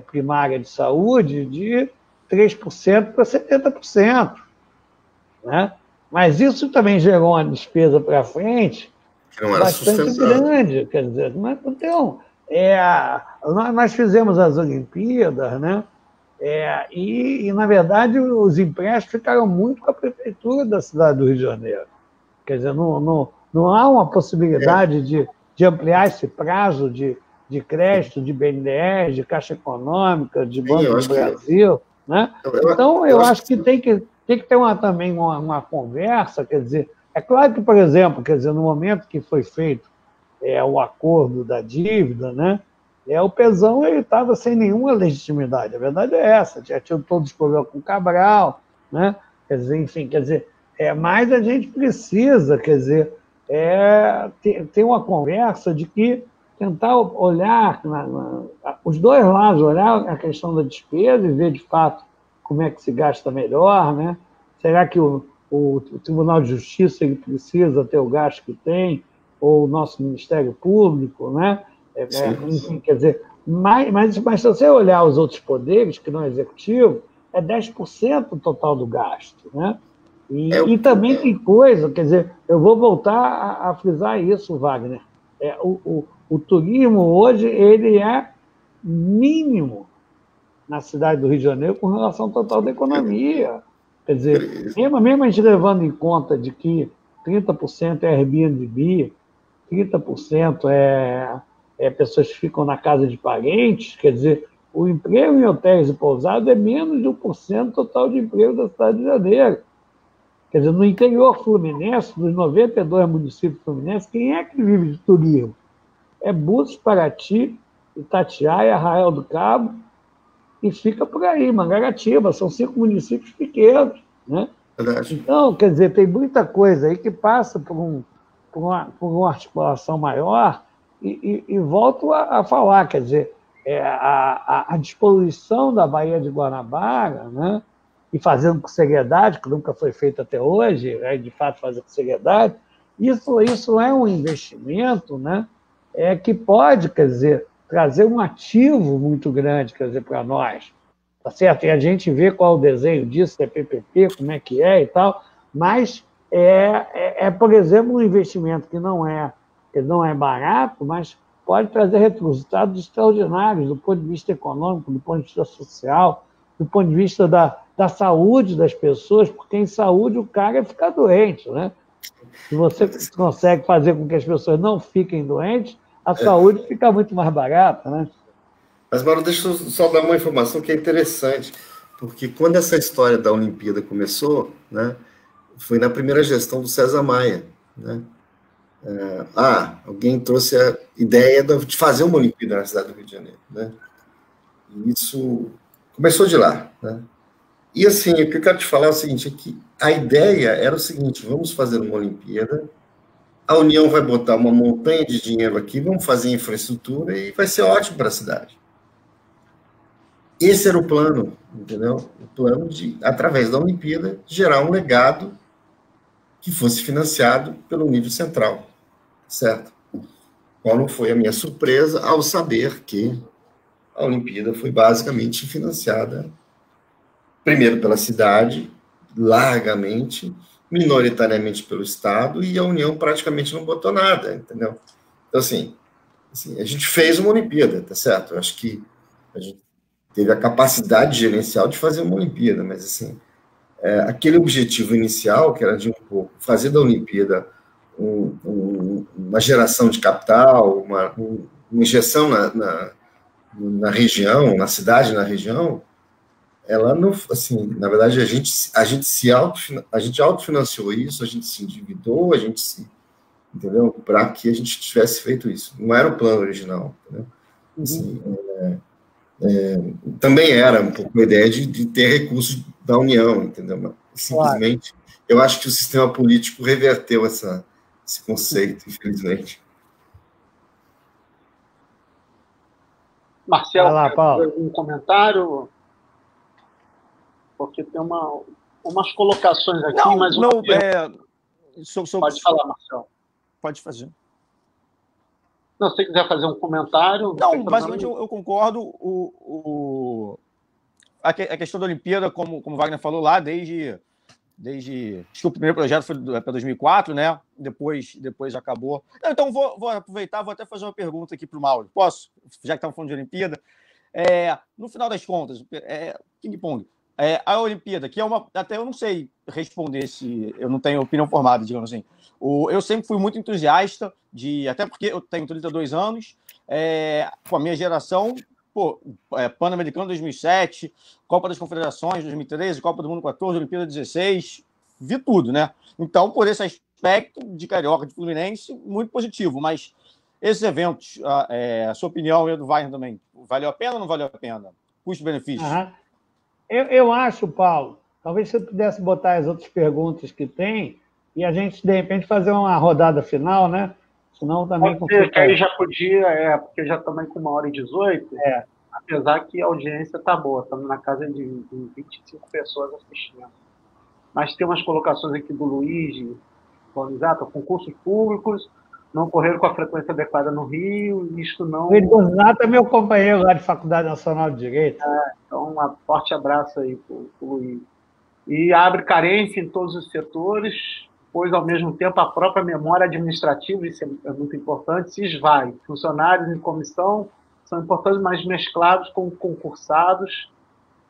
primária de saúde de 3% para 70%. Né? Mas isso também gerou uma despesa para frente bastante grande. Quer dizer, então, nós fizemos as Olimpíadas, né? E, na verdade, os empréstimos ficaram muito com a Prefeitura da cidade do Rio de Janeiro. Quer dizer, não há uma possibilidade de ampliar esse prazo de crédito, de BNDES, de Caixa Econômica, de Banco do Brasil. Né? Então, eu acho que tem que ter também uma conversa, quer dizer, é claro que, por exemplo, quer dizer, no momento que foi feito o acordo da dívida, né, o Pezão estava sem nenhuma legitimidade, a verdade é essa, já tinha todos os problemas com o Cabral, né, quer dizer, enfim, quer dizer, mas a gente precisa, quer dizer, ter uma conversa de que tentar olhar os dois lados, olhar a questão da despesa e ver de fato como é que se gasta melhor, né? Será que o Tribunal de Justiça ele precisa ter o gasto que tem, ou o nosso Ministério Público, né? Enfim, quer dizer, mas se você olhar os outros poderes, que não é executivo, é 10% o total do gasto, né? E também tem coisa, quer dizer, eu vou voltar a frisar isso, Wagner. O turismo hoje ele é mínimo na cidade do Rio de Janeiro com relação ao total da economia. Quer dizer, mesmo a gente levando em conta de que 30% é Airbnb, 30% é pessoas que ficam na casa de parentes, quer dizer, o emprego em hotéis e pousadas é menos de 1% total de emprego da cidade de Janeiro. Quer dizer, no interior fluminense, dos 92 municípios fluminenses, quem é que vive de turismo? É Búzios, Paraty, Itatiaia, Arraial do Cabo, e fica por aí, Mangaratiba, são 5 municípios pequenos, né? Verdade. Então, quer dizer, tem muita coisa aí que passa por uma articulação maior, e volto a falar, quer dizer, a disposição da Baía de Guanabara, né? E fazendo com seriedade, que nunca foi feito até hoje, de fato fazer com seriedade, isso é um investimento, né? Que pode, quer dizer, trazer um ativo muito grande, quer dizer, para nós, tá certo? E a gente vê qual é o desenho disso, se é PPP, como é que é e tal, mas por exemplo, um investimento que não é barato, mas pode trazer resultados extraordinários do ponto de vista econômico, do ponto de vista social, do ponto de vista da saúde das pessoas, porque em saúde o cara fica doente, né? Se você consegue fazer com que as pessoas não fiquem doentes, a saúde fica muito mais barata, né? Mas, Mauro, deixa eu só dar uma informação que é interessante, porque quando essa história da Olimpíada começou, né, foi na primeira gestão do César Maia, né? Alguém trouxe a ideia de fazer uma Olimpíada na cidade do Rio de Janeiro, né? E isso começou de lá, né? E assim, o que eu quero te falar é o seguinte, é que a ideia era o seguinte: vamos fazer uma Olimpíada, a União vai botar uma montanha de dinheiro aqui, vamos fazer infraestrutura e vai ser ótimo para a cidade. Esse era o plano, entendeu? O plano de, através da Olimpíada, gerar um legado que fosse financiado pelo nível central, certo? Qual não foi a minha surpresa ao saber que a Olimpíada foi basicamente financiada primeiro pela cidade, largamente, minoritariamente pelo Estado, e a União praticamente não botou nada, entendeu? Então, assim, a gente fez uma Olimpíada, tá certo? Eu acho que a gente teve a capacidade gerencial de fazer uma Olimpíada, mas, assim, aquele objetivo inicial, que era de um pouco fazer da Olimpíada uma geração de capital, uma injeção na região, na cidade, na região, ela não, assim, na verdade, a gente autofinanciou isso, a gente se endividou, entendeu? Para que a gente tivesse feito isso. Não era o plano original, entendeu? Assim, também era um pouco a ideia de ter recursos da União, entendeu? Mas, simplesmente, eu acho que o sistema político reverteu esse conceito, infelizmente. Marcelo, Vai lá, Paulo. algum comentário? Porque tem umas colocações aqui, mas... Pode falar, Marcelo. Pode fazer. Não, se você quiser fazer um comentário... Não, basicamente eu concordo. A questão da Olimpíada, como o Wagner falou lá, desde acho que o primeiro projeto foi para 2004, né? Depois acabou. Então, vou aproveitar, vou até fazer uma pergunta aqui para o Mauro. Posso? Já que estamos falando de Olimpíada. No final das contas, ping-pong. A Olimpíada, que é até eu não sei responder se eu não tenho opinião formada, digamos assim. Eu sempre fui muito entusiasta até porque eu tenho 32 anos, com a minha geração, Pan-Americano 2007, Copa das Confederações 2013, Copa do Mundo 14, Olimpíada 16, vi tudo, né? Então, por esse aspecto de Carioca, de Fluminense, muito positivo, mas esses eventos, a sua opinião e a do Wagner também, valeu a pena ou não valeu a pena? Custo-benefício? Eu acho, Paulo, talvez você pudesse botar as outras perguntas que tem e a gente, de repente, fazer uma rodada final, né? Senão também... Pode ser, que aí já podia, porque já estamos com 1h18, apesar que a audiência está boa, estamos na casa de 25 pessoas assistindo. Mas tem umas colocações aqui do Luiz, Exato, concursos públicos não ocorreram com a frequência adequada no Rio, isto não... O Exato é meu companheiro lá de Faculdade Nacional de Direito. Então, um forte abraço aí para o Luiz. E abre carência em todos os setores, pois, ao mesmo tempo, a própria memória administrativa, isso é muito importante, se esvai. Funcionários em comissão são importantes, mas mesclados com concursados,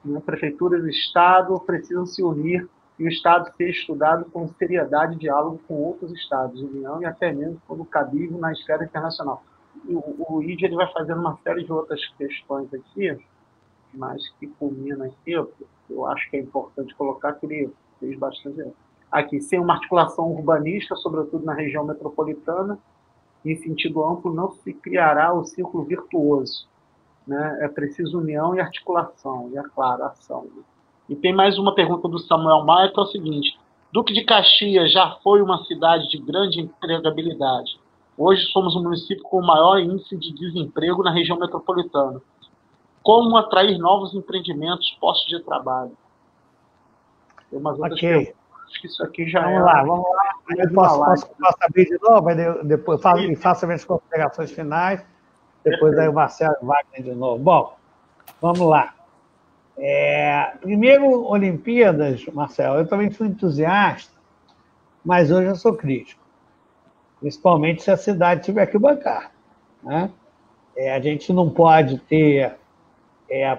né? Prefeituras e Estado precisam se unir e o Estado ser estudado com seriedade e diálogo com outros Estados, União e até mesmo quando cabível na esfera internacional. E o Luiz ele vai fazendo uma série de outras questões aqui, mas que culmina aqui, eu acho que é importante colocar que ele fez bastante aqui, sem uma articulação urbanística, sobretudo na região metropolitana, em sentido amplo, não se criará o círculo virtuoso, né? É preciso união e articulação, e, é claro, ação. E tem mais uma pergunta do Samuel Maia, que é o seguinte: Duque de Caxias já foi uma cidade de grande empregabilidade. Hoje somos o município com o maior índice de desemprego na região metropolitana. Como atrair novos empreendimentos, postos de trabalho? Tem umas outras perguntas. Acho que isso aqui já vamos lá. Eu posso abrir de novo, aí depois faço as minhas considerações finais, depois aí o Marcelo Wagner de novo. Bom, vamos lá. Primeiro, Olimpíadas, Marcelo, eu também fui entusiasta, mas hoje eu sou crítico, principalmente se a cidade tiver que bancar, né? A gente não pode ter,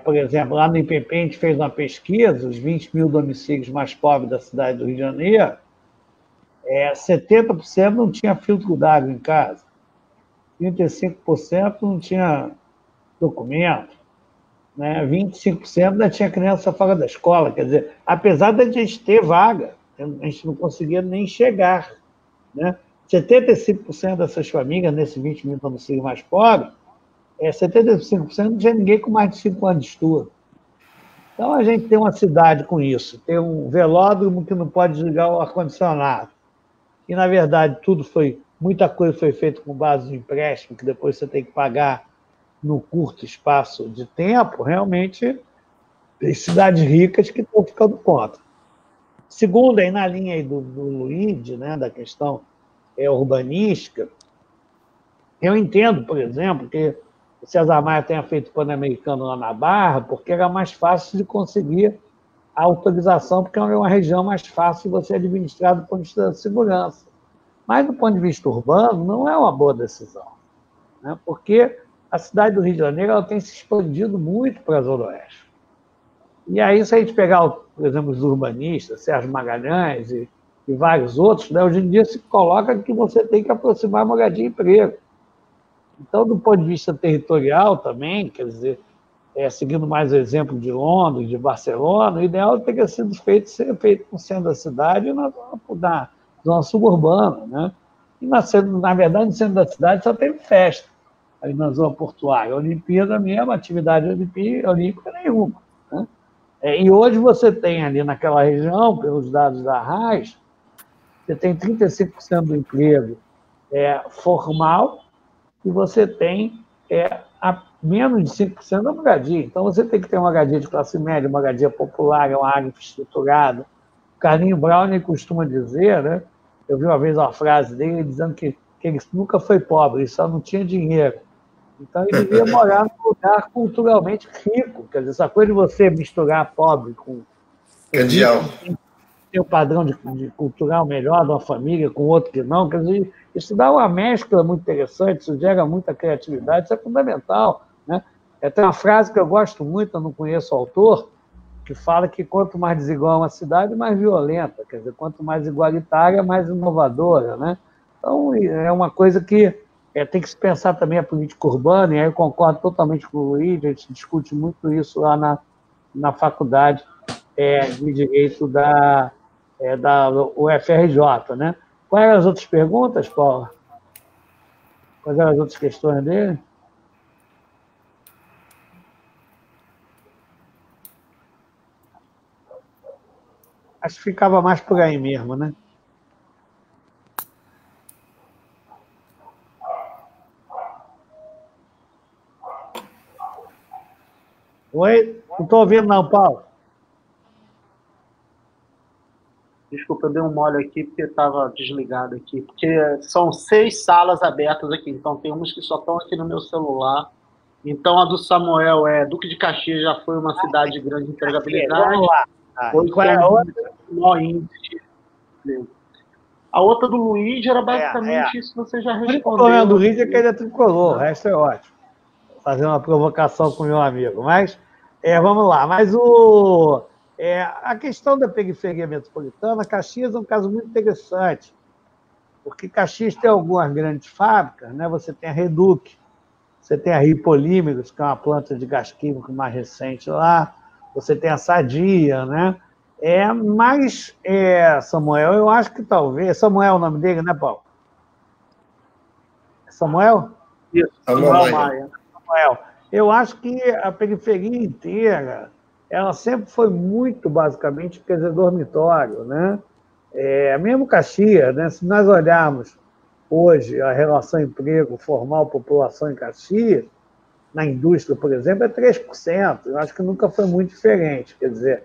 por exemplo, lá no IPP a gente fez uma pesquisa, os 20 mil domicílios mais pobres da cidade do Rio de Janeiro, 70% não tinha filtro d'água em casa, 35% não tinha documento, né? 25% ainda tinha criança fora da escola. Quer dizer, apesar de a gente ter vaga, a gente não conseguia nem chegar, né? 75% dessas famílias, nesses 20 mil domicílios mais pobres, 75% não tinha ninguém com mais de 5 anos de estudo. Então, a gente tem uma cidade com isso, tem um velódromo que não pode desligar o ar-condicionado. E, na verdade, muita coisa foi feita com base no empréstimo, que depois você tem que pagar no curto espaço de tempo. Realmente, tem cidades ricas que estão ficando contra. Segundo, aí na linha aí do Luigi, né, da questão urbanística, eu entendo, por exemplo, que o César Maia tenha feito o Pan-Americano lá na Barra, porque era mais fácil de conseguir a autorização, porque é uma região mais fácil de você administrar do ponto de vista da segurança. Mas, do ponto de vista urbano, não é uma boa decisão, né? Porque a cidade do Rio de Janeiro ela tem se expandido muito para a Zona Oeste. E aí, se a gente pegar, por exemplo, os urbanistas, Sérgio Magalhães e vários outros, né, hoje em dia se coloca que você tem que aproximar a moradia e emprego. Então, do ponto de vista territorial também, quer dizer, seguindo mais o exemplo de Londres, de Barcelona, o ideal teria sido ser feito no centro da cidade e na zona suburbana, né? E, na verdade, no centro da cidade só tem festa, ali na zona portuária. A Olimpíada mesmo, atividade olímpica nenhuma, né? E hoje você tem ali naquela região, pelos dados da RAIS, você tem 35% do emprego formal e você tem a menos de 5% da moradia. Então, você tem que ter uma moradia de classe média, uma moradia popular, uma área infraestruturada. O Carlinhos Brown costuma dizer, né? Eu vi uma vez uma frase dele dizendo que ele nunca foi pobre, ele só não tinha dinheiro. Então, ele devia morar num lugar culturalmente rico. Quer dizer, essa coisa de você misturar pobre com... Candial. Ter um padrão de cultural melhor de uma família com outro que não. Quer dizer, isso dá uma mescla muito interessante, isso gera muita criatividade, isso é fundamental, né? Tem uma frase que eu gosto muito, eu não conheço o autor, que fala que quanto mais desigual uma cidade, mais violenta. Quer dizer, quanto mais igualitária, mais inovadora, né? Então, é uma coisa que tem que se pensar também a política urbana, e aí eu concordo totalmente com o Luiz, a gente discute muito isso lá na faculdade de Direito da UFRJ, né? Quais eram as outras perguntas, Paula? Quais eram as outras questões dele? Acho que ficava mais por aí mesmo, né? Oi? Não estou ouvindo não, Paulo. Desculpa, eu dei um mole aqui porque estava desligado aqui. Porque são 6 salas abertas aqui, então tem umas que só estão aqui no meu celular. Então, a do Samuel Duque de Caxias já foi uma cidade de grande empregabilidade. Vamos lá. Qual é a outra? Maior índice. A outra do Luiz era basicamente isso que você já respondeu. O problema do Luiz é que ele é tricolor, o resto é ótimo. Vou fazer uma provocação com o meu amigo. Mas, vamos lá. Mas a questão da periferia metropolitana, Caxias é um caso muito interessante, porque Caxias tem algumas grandes fábricas, né? Você tem a Reduc, você tem a Rio Polímeros, que é uma planta de gás químico mais recente lá, você tem a Sadia, né? Mas, Samuel, eu acho que talvez... Samuel é o nome dele, né, Paulo? Samuel? Isso, Samuel Maia. Samuel. Eu acho que a periferia inteira, ela sempre foi muito, basicamente, quer dizer, dormitório, né? Mesmo Caxias, né? Se nós olharmos hoje a relação emprego formal população em Caxias, na indústria, por exemplo, é 3%. Eu acho que nunca foi muito diferente. Quer dizer,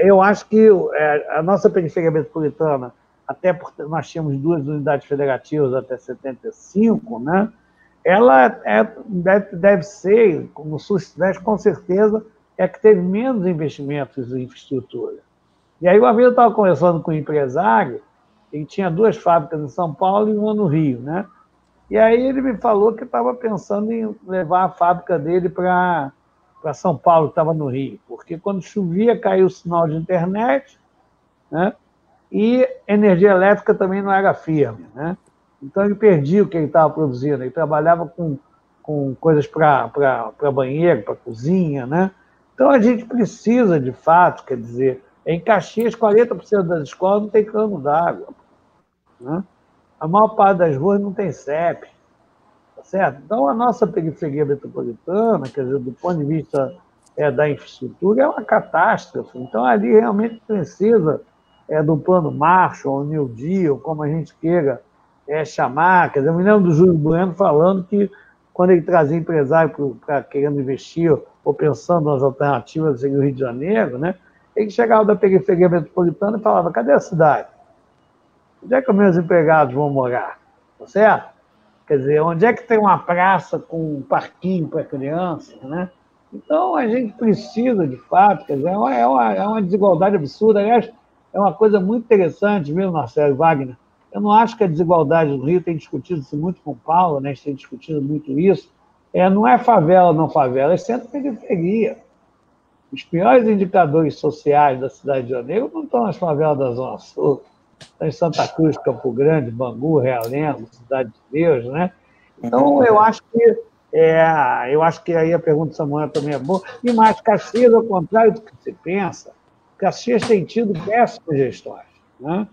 eu acho que a nossa periferia metropolitana, até porque nós tínhamos 2 unidades federativas até 75, né? Ela deve ser, como o Sul-Sudeste, com certeza, que teve menos investimentos em infraestrutura. E aí, uma vez eu estava conversando com um empresário, ele tinha 2 fábricas em São Paulo e uma no Rio, né? E aí ele me falou que estava pensando em levar a fábrica dele para São Paulo, que estava no Rio, porque quando chovia caiu o sinal de internet, né? E energia elétrica também não era firme, né? Então ele perdia o que ele estava produzindo, ele trabalhava com coisas para banheiro, para cozinha, né? Então a gente precisa, de fato, quer dizer, em Caxias, 40% das escolas não tem cano d'água, né? A maior parte das ruas não tem CEP, tá certo? Então a nossa periferia metropolitana, quer dizer, do ponto de vista da infraestrutura, é uma catástrofe. Então ali realmente precisa do plano Marshall, New Deal, como a gente queira chamar. Quer dizer, eu me lembro do Júlio Bueno falando que quando ele trazia empresário para querendo investir ou pensando nas alternativas no Rio de Janeiro, né, ele chegava da periferia metropolitana e falava: cadê a cidade? Onde é que os meus empregados vão morar? Tá certo? Quer dizer, onde é que tem uma praça com um parquinho para criança, né? Então, a gente precisa, de fato, quer dizer, é uma desigualdade absurda. Aliás, é uma coisa muito interessante, viu, Marcelo Wagner? Eu não acho que a desigualdade no Rio tem discutido isso muito com o Paulo, né? A gente tem discutido muito isso. Não é favela ou não favela, é centro-periferia. Os piores indicadores sociais da cidade de Janeiro não estão nas favelas da Zona Sul, estão em Santa Cruz, Campo Grande, Bangu, Realengo, Cidade de Deus, né? Então, eu acho que aí a pergunta do Samuel também é boa. E mais, Caxias, ao contrário do que se pensa, Caxias tem tido péssimas gestões, né?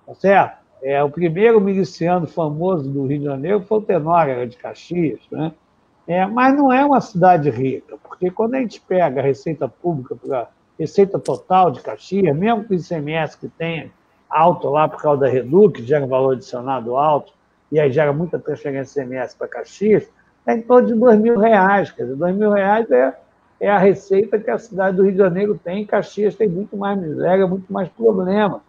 Tá certo? O primeiro miliciano famoso do Rio de Janeiro foi o Tenório de Caxias, né? Mas não é uma cidade rica, porque quando a gente pega a receita pública, a receita total de Caxias, mesmo com o ICMS que tem alto lá por causa da Reduc, que gera valor adicionado alto, e aí gera muita transferência de ICMS para Caxias, é em torno de R$2.000. Quer dizer, R$2.000 é a receita que a cidade do Rio de Janeiro tem, e Caxias tem muito mais miséria, muito mais problema.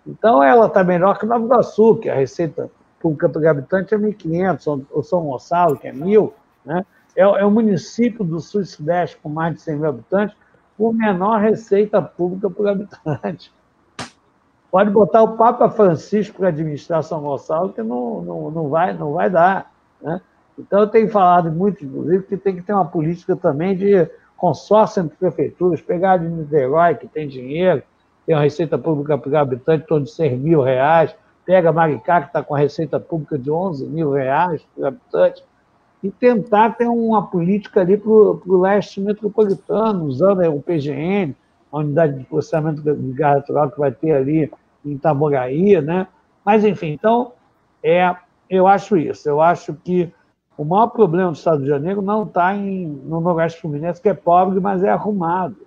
Então, ela está melhor que Nova Iguaçu, que a receita pública por habitante é 1.500, ou São Gonçalo, que é 1.000, né? É o município do Sul e Sudeste com mais de 100.000 habitantes, com menor receita pública por habitante. Pode botar o Papa Francisco para administrar São Gonçalo, que não vai dar, né? Então, eu tenho falado muito, inclusive, que tem que ter uma política também de consórcio entre prefeituras, pegar a de Niterói, que tem dinheiro, tem uma receita pública por habitante em torno de R$6.000, pega Maricá, que está com a receita pública de R$11.000 por habitante, e tentar ter uma política ali para o leste metropolitano, usando o PGN, a unidade de processamento de gás natural que vai ter ali em Itaboraí, né? Mas, enfim, então, eu acho isso. Eu acho que o maior problema do Estado de Janeiro não está no Noroeste Fluminense, que é pobre, mas é arrumado.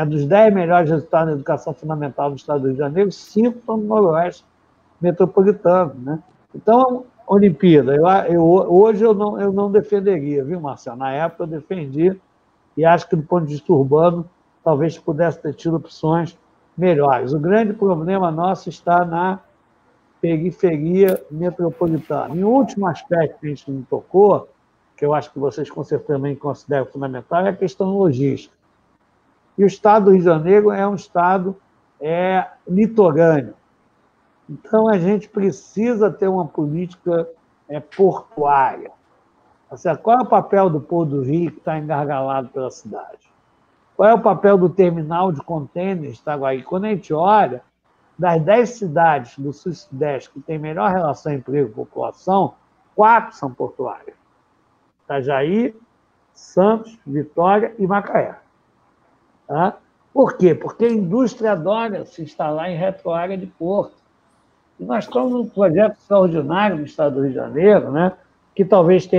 Dos 10 melhores resultados na educação fundamental do Estado do Rio de Janeiro, 5 estão no Noroeste metropolitano, né? Então, Olimpíada, hoje eu não defenderia, viu, Marcelo? Na época eu defendi, e acho que do ponto de vista urbano, talvez pudesse ter tido opções melhores. O grande problema nosso está na periferia metropolitana. E o último aspecto que a gente não tocou, que eu acho que vocês com certeza também consideram fundamental, é a questão logística. E o Estado do Rio de Janeiro é um Estado litorâneo. Então, a gente precisa ter uma política portuária. Qual é o papel do Porto do Rio, que está engargalado pela cidade? Qual é o papel do terminal de contêineres de Itaguaí? Quando a gente olha, das 10 cidades do Sul e Sudeste que têm melhor relação emprego-população, 4 são portuárias. Itajaí, Santos, Vitória e Macaé. Tá? Por quê? Porque a indústria adora se instalar em retroárea de porto. E nós estamos num projeto extraordinário no estado do Rio de Janeiro, né? Que talvez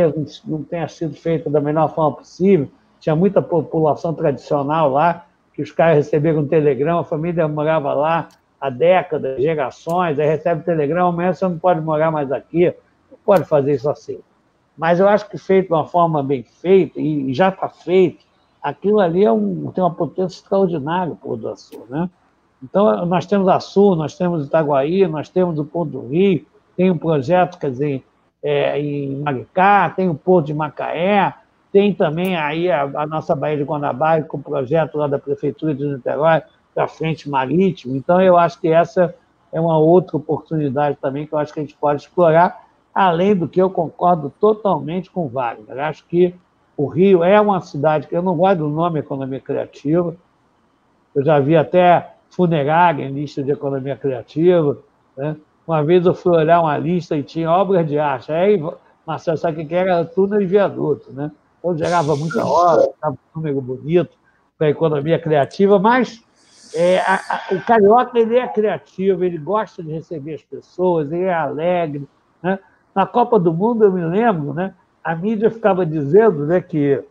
não tenha sido feito da melhor forma possível. Tinha muita população tradicional lá, que os caras receberam um telegrama, a família morava lá há décadas, gerações, aí recebe o telegrama, amanhã você não pode morar mais aqui, não pode fazer isso assim. Mas eu acho que feito de uma forma bem feita, e já está feito, aquilo ali tem uma potência extraordinária, o Porto do Açu, né? Então, nós temos Açu, nós temos Itaguaí, nós temos o Porto do Rio, tem um projeto, quer dizer, em Maricá, tem o Porto de Macaé, tem também aí a nossa Baía de Guanabara, com o projeto lá da Prefeitura de Niterói, para a frente marítima. Então, eu acho que essa é uma outra oportunidade também que eu acho que a gente pode explorar, além do que eu concordo totalmente com o Wagner. Eu acho que o Rio é uma cidade que eu não gosto do nome economia criativa, eu já vi até funerária em lista de economia criativa, né? Uma vez eu fui olhar uma lista e tinha obras de arte. Aí, Marcelo, sabe o que era? Túnel e viaduto, né? Então, gerava muita obra, estava um número bonito para a economia criativa, mas o carioca ele é criativo, ele gosta de receber as pessoas, ele é alegre, né? Na Copa do Mundo, eu me lembro, né? A mídia ficava dizendo, né, que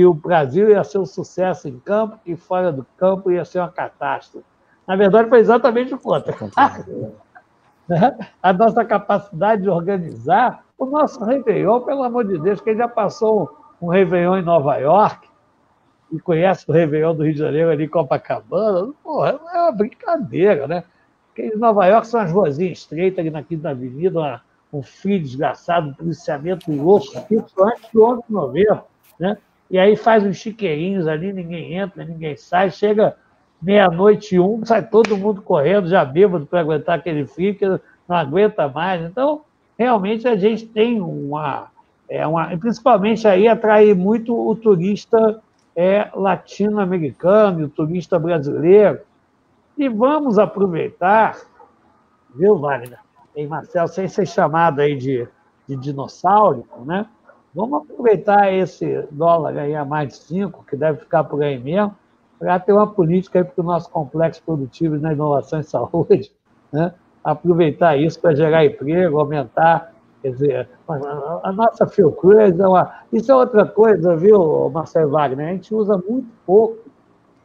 o Brasil ia ser um sucesso em campo e fora do campo ia ser uma catástrofe. Na verdade, foi exatamente o contrário. A nossa capacidade de organizar o nosso Réveillon, pelo amor de Deus, quem já passou um Réveillon em Nova York e conhece o Réveillon do Rio de Janeiro ali em Copacabana, porra, é uma brincadeira, né? Porque em Nova York são as ruazinhas estreitas ali na Quinta Avenida, um frio desgraçado, um policiamento louco, isso antes do 11 de novembro, né? E aí faz uns chiqueirinhos ali, ninguém entra, ninguém sai, chega 00:01, sai todo mundo correndo, já bêbado para aguentar aquele frio, que não aguenta mais. Então, realmente, a gente tem principalmente aí atrai muito o turista latino-americano, o turista brasileiro. E vamos aproveitar, viu, Wagner? E Marcelo, sem ser chamado aí de dinossauro, né? Vamos aproveitar esse dólar aí a mais de 5, que deve ficar por aí mesmo, para ter uma política aí para o nosso complexo produtivo na inovação e saúde, né? Aproveitar isso para gerar emprego, aumentar, quer dizer, a nossa Fiocruz isso é outra coisa, viu, Marcelo Wagner? A gente usa muito pouco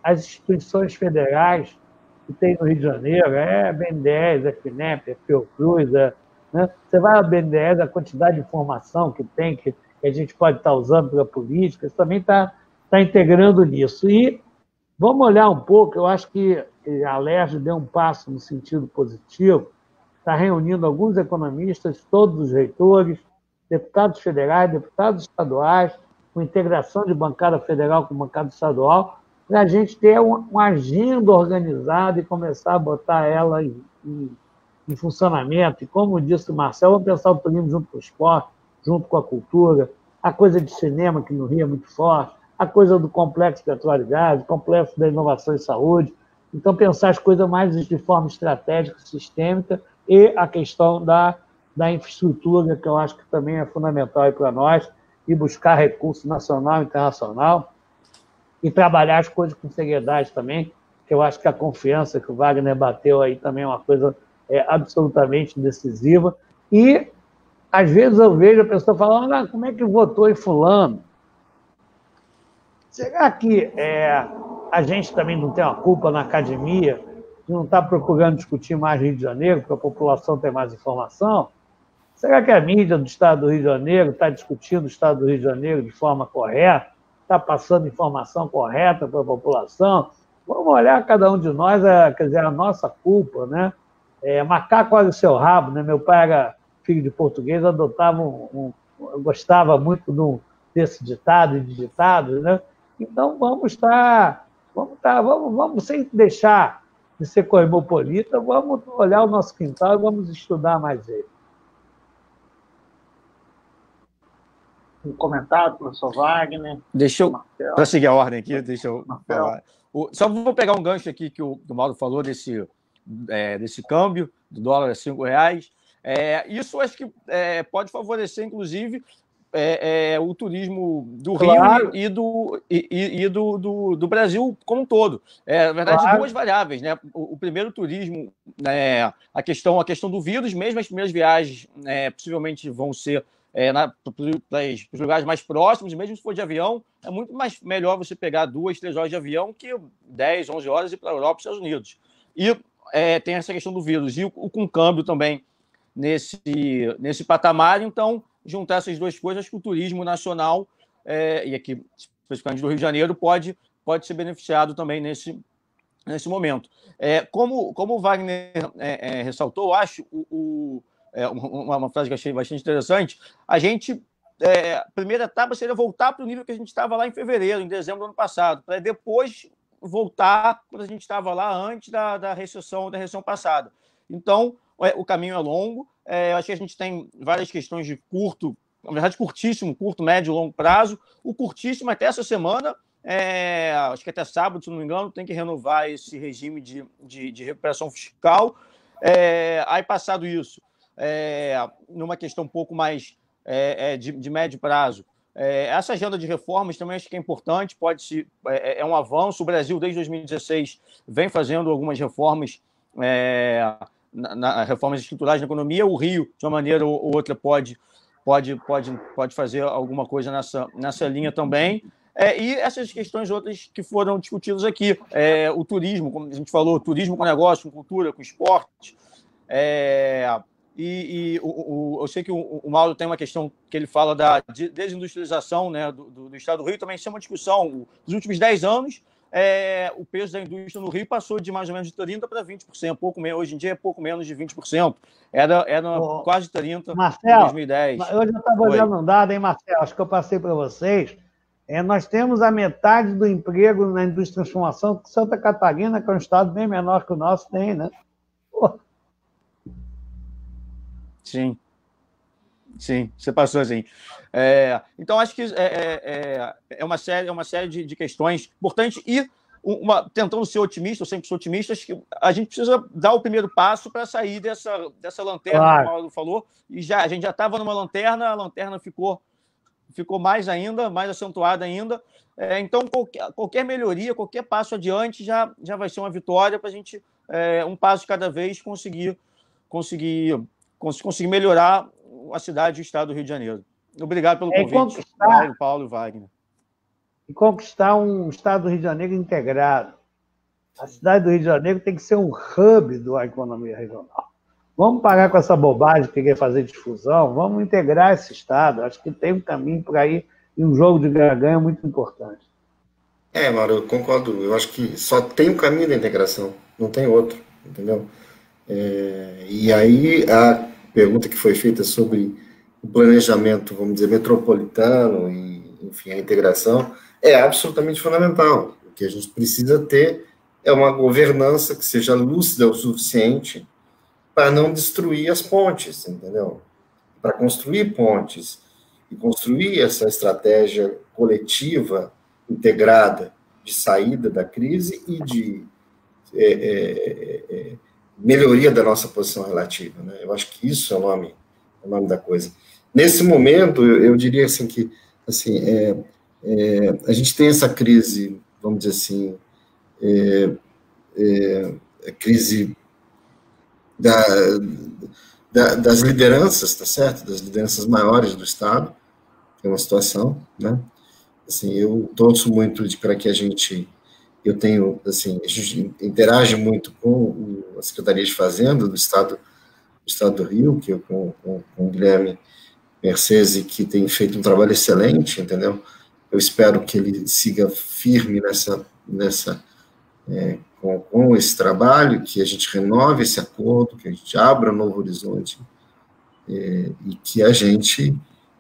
as instituições federais que tem no Rio de Janeiro, BNDES, FINEP, Fiocruz, né? Você vai à BNDES, a quantidade de informação que tem, que a gente pode estar usando para a política, isso também está integrando nisso. E vamos olhar um pouco, eu acho que a Alerj deu um passo no sentido positivo, está reunindo alguns economistas, todos os reitores, deputados federais, deputados estaduais, com integração de bancada federal com bancada estadual, para a gente ter uma agenda organizada e começar a botar ela em funcionamento. E como disse o Marcelo, vamos pensar o turismo junto com o esporte, junto com a cultura, a coisa de cinema, que no Rio é muito forte, a coisa do complexo petróleo e gás, o complexo da inovação e saúde. Então, pensar as coisas mais de forma estratégica, sistêmica, e a questão da infraestrutura, que eu acho que também é fundamental para nós, e buscar recurso nacional e internacional, e trabalhar as coisas com seriedade também, que eu acho que a confiança que o Wagner bateu aí também é uma coisa absolutamente decisiva. E, às vezes, eu vejo a pessoa falando, como é que votou em fulano? Será que a gente também não tem uma culpa na academia de não estar procurando discutir mais Rio de Janeiro, porque a população tem mais informação? Será que a mídia do Estado do Rio de Janeiro está discutindo o Estado do Rio de Janeiro de forma correta? Está passando informação correta para a população? Vamos olhar cada um de nós, quer dizer, a nossa culpa, né? Macaco olha o seu rabo, né? Meu pai era filho de português, adotava gostava muito desse ditado e de ditados, né? Então vamos sem deixar de ser cosmopolita, vamos olhar o nosso quintal e vamos estudar mais ele. Um comentário, professor Wagner. Deixa eu, para seguir a ordem aqui, deixa eu falar. Só vou pegar um gancho aqui que o Mauro falou desse câmbio do dólar a R$5. Isso acho que pode favorecer, inclusive, o turismo do Claro. Rio e do Brasil como um todo. Na verdade, Claro. duas variáveis, né? O primeiro, turismo, a questão do vírus, mesmo as primeiras viagens possivelmente vão ser para os lugares mais próximos, mesmo se for de avião, é muito melhor você pegar 2, 3 horas de avião que 10, 11 horas e ir para a Europa e Estados Unidos. E tem essa questão do vírus. E com câmbio também nesse patamar, então, juntar essas duas coisas, acho que o turismo nacional, e aqui, especificamente do Rio de Janeiro, pode ser beneficiado também nesse momento. Como o Wagner ressaltou, eu acho uma frase que eu achei bastante interessante, a primeira etapa seria voltar para o nível que a gente estava lá em fevereiro, em dezembro do ano passado, para depois voltar quando a gente estava lá antes da recessão passada. Então, o caminho é longo. Acho que a gente tem várias questões de na verdade, curtíssimo, curto, médio e longo prazo. O curtíssimo, até essa semana, acho que até sábado, se não me engano, tem que renovar esse regime de recuperação fiscal. Aí, passado isso, numa questão um pouco mais de médio prazo, essa agenda de reformas também acho que é importante, é um avanço. O Brasil, desde 2016, vem fazendo algumas reformas, reformas estruturais na economia. O Rio, de uma maneira ou outra, pode fazer alguma coisa nessa linha também. E essas questões outras que foram discutidas aqui. O turismo, como a gente falou, turismo com negócio, com cultura, com esporte. Eu sei que o Mauro tem uma questão que ele fala da desindustrialização, né, do Estado do Rio. Também isso é uma discussão. Nos últimos 10 anos, o peso da indústria no Rio passou de mais ou menos de 30% para 20%. Hoje em dia é pouco menos de 20%. Era quase 30% Marcelo, em 2010. Eu já estava olhando um dado, hein, Marcelo? Acho que eu passei para vocês. Nós temos a metade do emprego na indústria de transformação que Santa Catarina, que é um estado bem menor que o nosso, tem, né? Pô. Sim, você passou assim. Então, acho que é uma série de questões importantes e tentando ser otimista, eu sempre sou otimista, acho que a gente precisa dar o primeiro passo para sair dessa lanterna, Claro. como o Mauro falou, e a gente já estava numa lanterna, a lanterna ficou mais acentuada ainda. Então, qualquer melhoria, qualquer passo adiante já vai ser uma vitória para a gente, um passo de cada vez, conseguir melhorar a cidade e o estado do Rio de Janeiro. Obrigado pelo convite, Paulo e Wagner. E conquistar um estado do Rio de Janeiro integrado. A cidade do Rio de Janeiro tem que ser um hub da economia regional. Vamos parar com essa bobagem de querer fazer difusão, vamos integrar esse estado. Acho que tem um caminho por aí e um jogo de ganha-ganha muito importante. Mauro, eu concordo. Eu acho que só tem um caminho da integração, não tem outro, entendeu? E aí a pergunta que foi feita sobre o planejamento, vamos dizer, metropolitano e, enfim, a integração é absolutamente fundamental. O que a gente precisa ter é uma governança que seja lúcida o suficiente para não destruir as pontes, entendeu? Para construir pontes e construir essa estratégia coletiva, integrada, de saída da crise e de melhoria da nossa posição relativa, né? Eu acho que isso é o nome da coisa. Nesse momento, eu diria assim que assim, a gente tem essa crise, vamos dizer assim, a crise das lideranças, tá certo? Das lideranças maiores do Estado, que é uma situação, né? Assim, eu torço muito para que a gente interage muito com a Secretaria de Fazenda do Estado do Rio, que eu com o Guilherme Mercesi, que tem feito um trabalho excelente, entendeu? Eu espero que ele siga firme com esse trabalho, que a gente renove esse acordo, que a gente abra um novo horizonte e que a gente,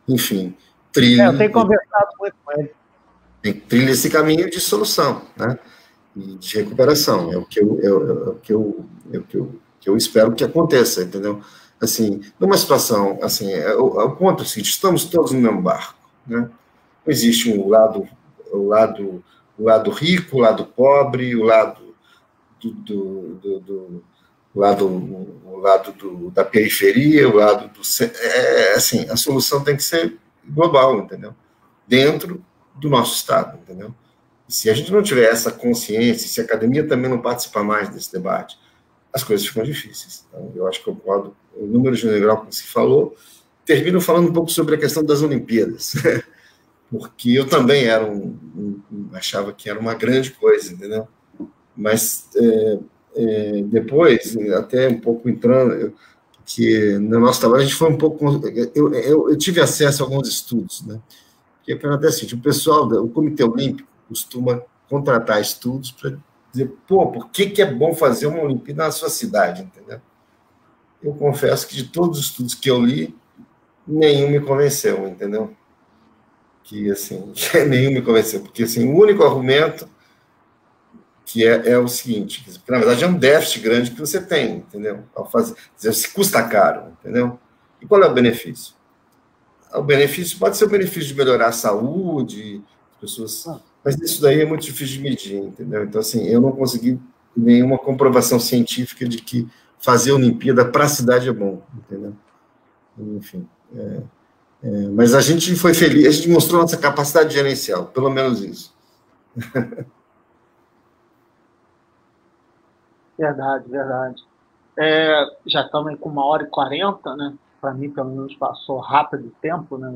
enfim, trilhe... Eu tenho conversado muito com ele. Trilhe esse caminho de solução, né? E de recuperação. É o que eu espero que aconteça, entendeu? Assim, numa situação, assim, o ponto é o seguinte: estamos todos no mesmo barco, né? Existe o lado rico, o lado pobre, o lado da periferia, o lado do... assim, a solução tem que ser global, entendeu? Dentro do nosso Estado, entendeu? E se a gente não tiver essa consciência, se a academia também não participar mais desse debate, as coisas ficam difíceis. Então, eu acho que eu concordo o número general que se falou. Termino falando um pouco sobre a questão das Olimpíadas, porque eu também achava que era uma grande coisa, entendeu? Mas depois, até um pouco entrando, que no nosso trabalho a gente foi um pouco... Eu tive acesso a alguns estudos, né? Porque acontece o seguinte, o pessoal, o Comitê Olímpico costuma contratar estudos para dizer, por que é bom fazer uma Olimpíada na sua cidade, entendeu? Eu confesso que de todos os estudos que eu li, nenhum me convenceu, entendeu? Que, assim, nenhum me convenceu, porque, assim, o único argumento que é o seguinte, que, na verdade, é um déficit grande que você tem, entendeu? Ao fazer, se custa caro, entendeu? E qual é o benefício? O benefício pode ser o benefício de melhorar a saúde, as pessoas... Mas isso daí é muito difícil de medir, entendeu? Então, assim, eu não consegui nenhuma comprovação científica de que fazer Olimpíada para a cidade é bom, entendeu? Enfim, mas a gente foi feliz, a gente mostrou nossa capacidade gerencial, pelo menos isso. Verdade, verdade. Já estamos com 1h40, né? Para mim, pelo menos, passou rápido o tempo, né?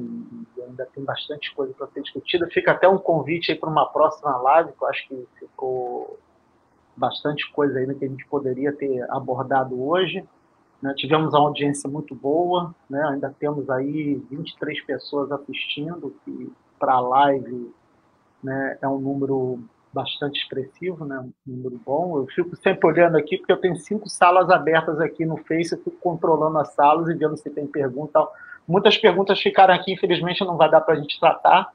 E ainda tem bastante coisa para ser discutida. Fica até um convite aí para uma próxima live, que eu acho que ficou bastante coisa ainda que a gente poderia ter abordado hoje. Né? Tivemos uma audiência muito boa, né? Ainda temos aí 23 pessoas assistindo, que para a live, né, é um número bastante expressivo, né? Um número bom. Eu fico sempre olhando aqui, porque eu tenho 5 salas abertas aqui no Face, eu fico controlando as salas e vendo se tem pergunta. Muitas perguntas ficaram aqui, infelizmente não vai dar para a gente tratar,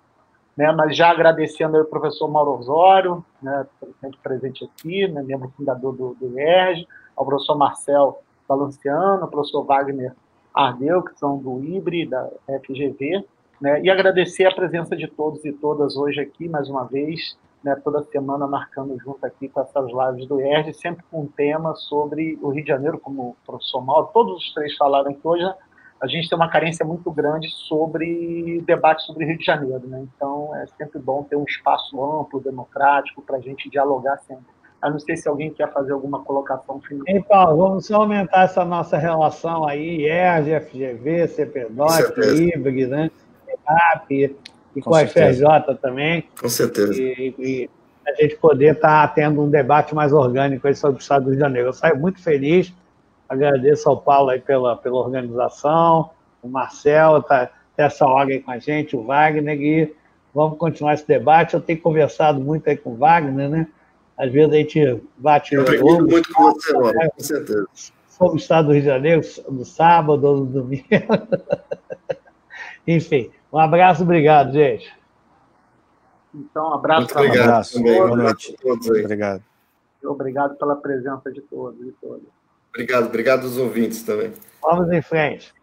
né? Mas já agradecendo ao professor Mauro Osório, né, sempre presente aqui, né, membro fundador do IERJ, ao professor Marcel Balanciano, ao professor Wagner Ardeu, que são do IBRE, da FGV, né, e agradecer a presença de todos e todas hoje aqui, mais uma vez, né, toda semana marcando junto aqui com essas lives do IERJ, sempre com um tema sobre o Rio de Janeiro, como o professor Mauro, todos os 3 falaram que hoje a gente tem uma carência muito grande sobre debate sobre o Rio de Janeiro, né? Então é sempre bom ter um espaço amplo, democrático, para a gente dialogar sempre. Eu não sei se alguém quer fazer alguma colocação final. Ei, Paulo, vamos só aumentar essa nossa relação aí, IERJ, FGV, CPDOT, IBRE, né? EAP, e com a FRJ também. Com certeza. E a gente poder estar tendo um debate mais orgânico aí sobre o Estado do Rio de Janeiro. Eu saio muito feliz, agradeço ao Paulo aí pela organização, o Marcel está essa hora aí com a gente, o Wagner, e vamos continuar esse debate. Eu tenho conversado muito aí com o Wagner, né? Às vezes a gente bate... Eu aprendi muito com você, né? Com certeza. Sobre o Estado do Rio de Janeiro, no sábado ou no domingo. Enfim, um abraço, obrigado, gente. Então, um abraço. Muito obrigado. Um abraço. Boa noite a todos aí. Obrigado. Obrigado pela presença de todos e todas. Obrigado aos ouvintes também. Vamos em frente.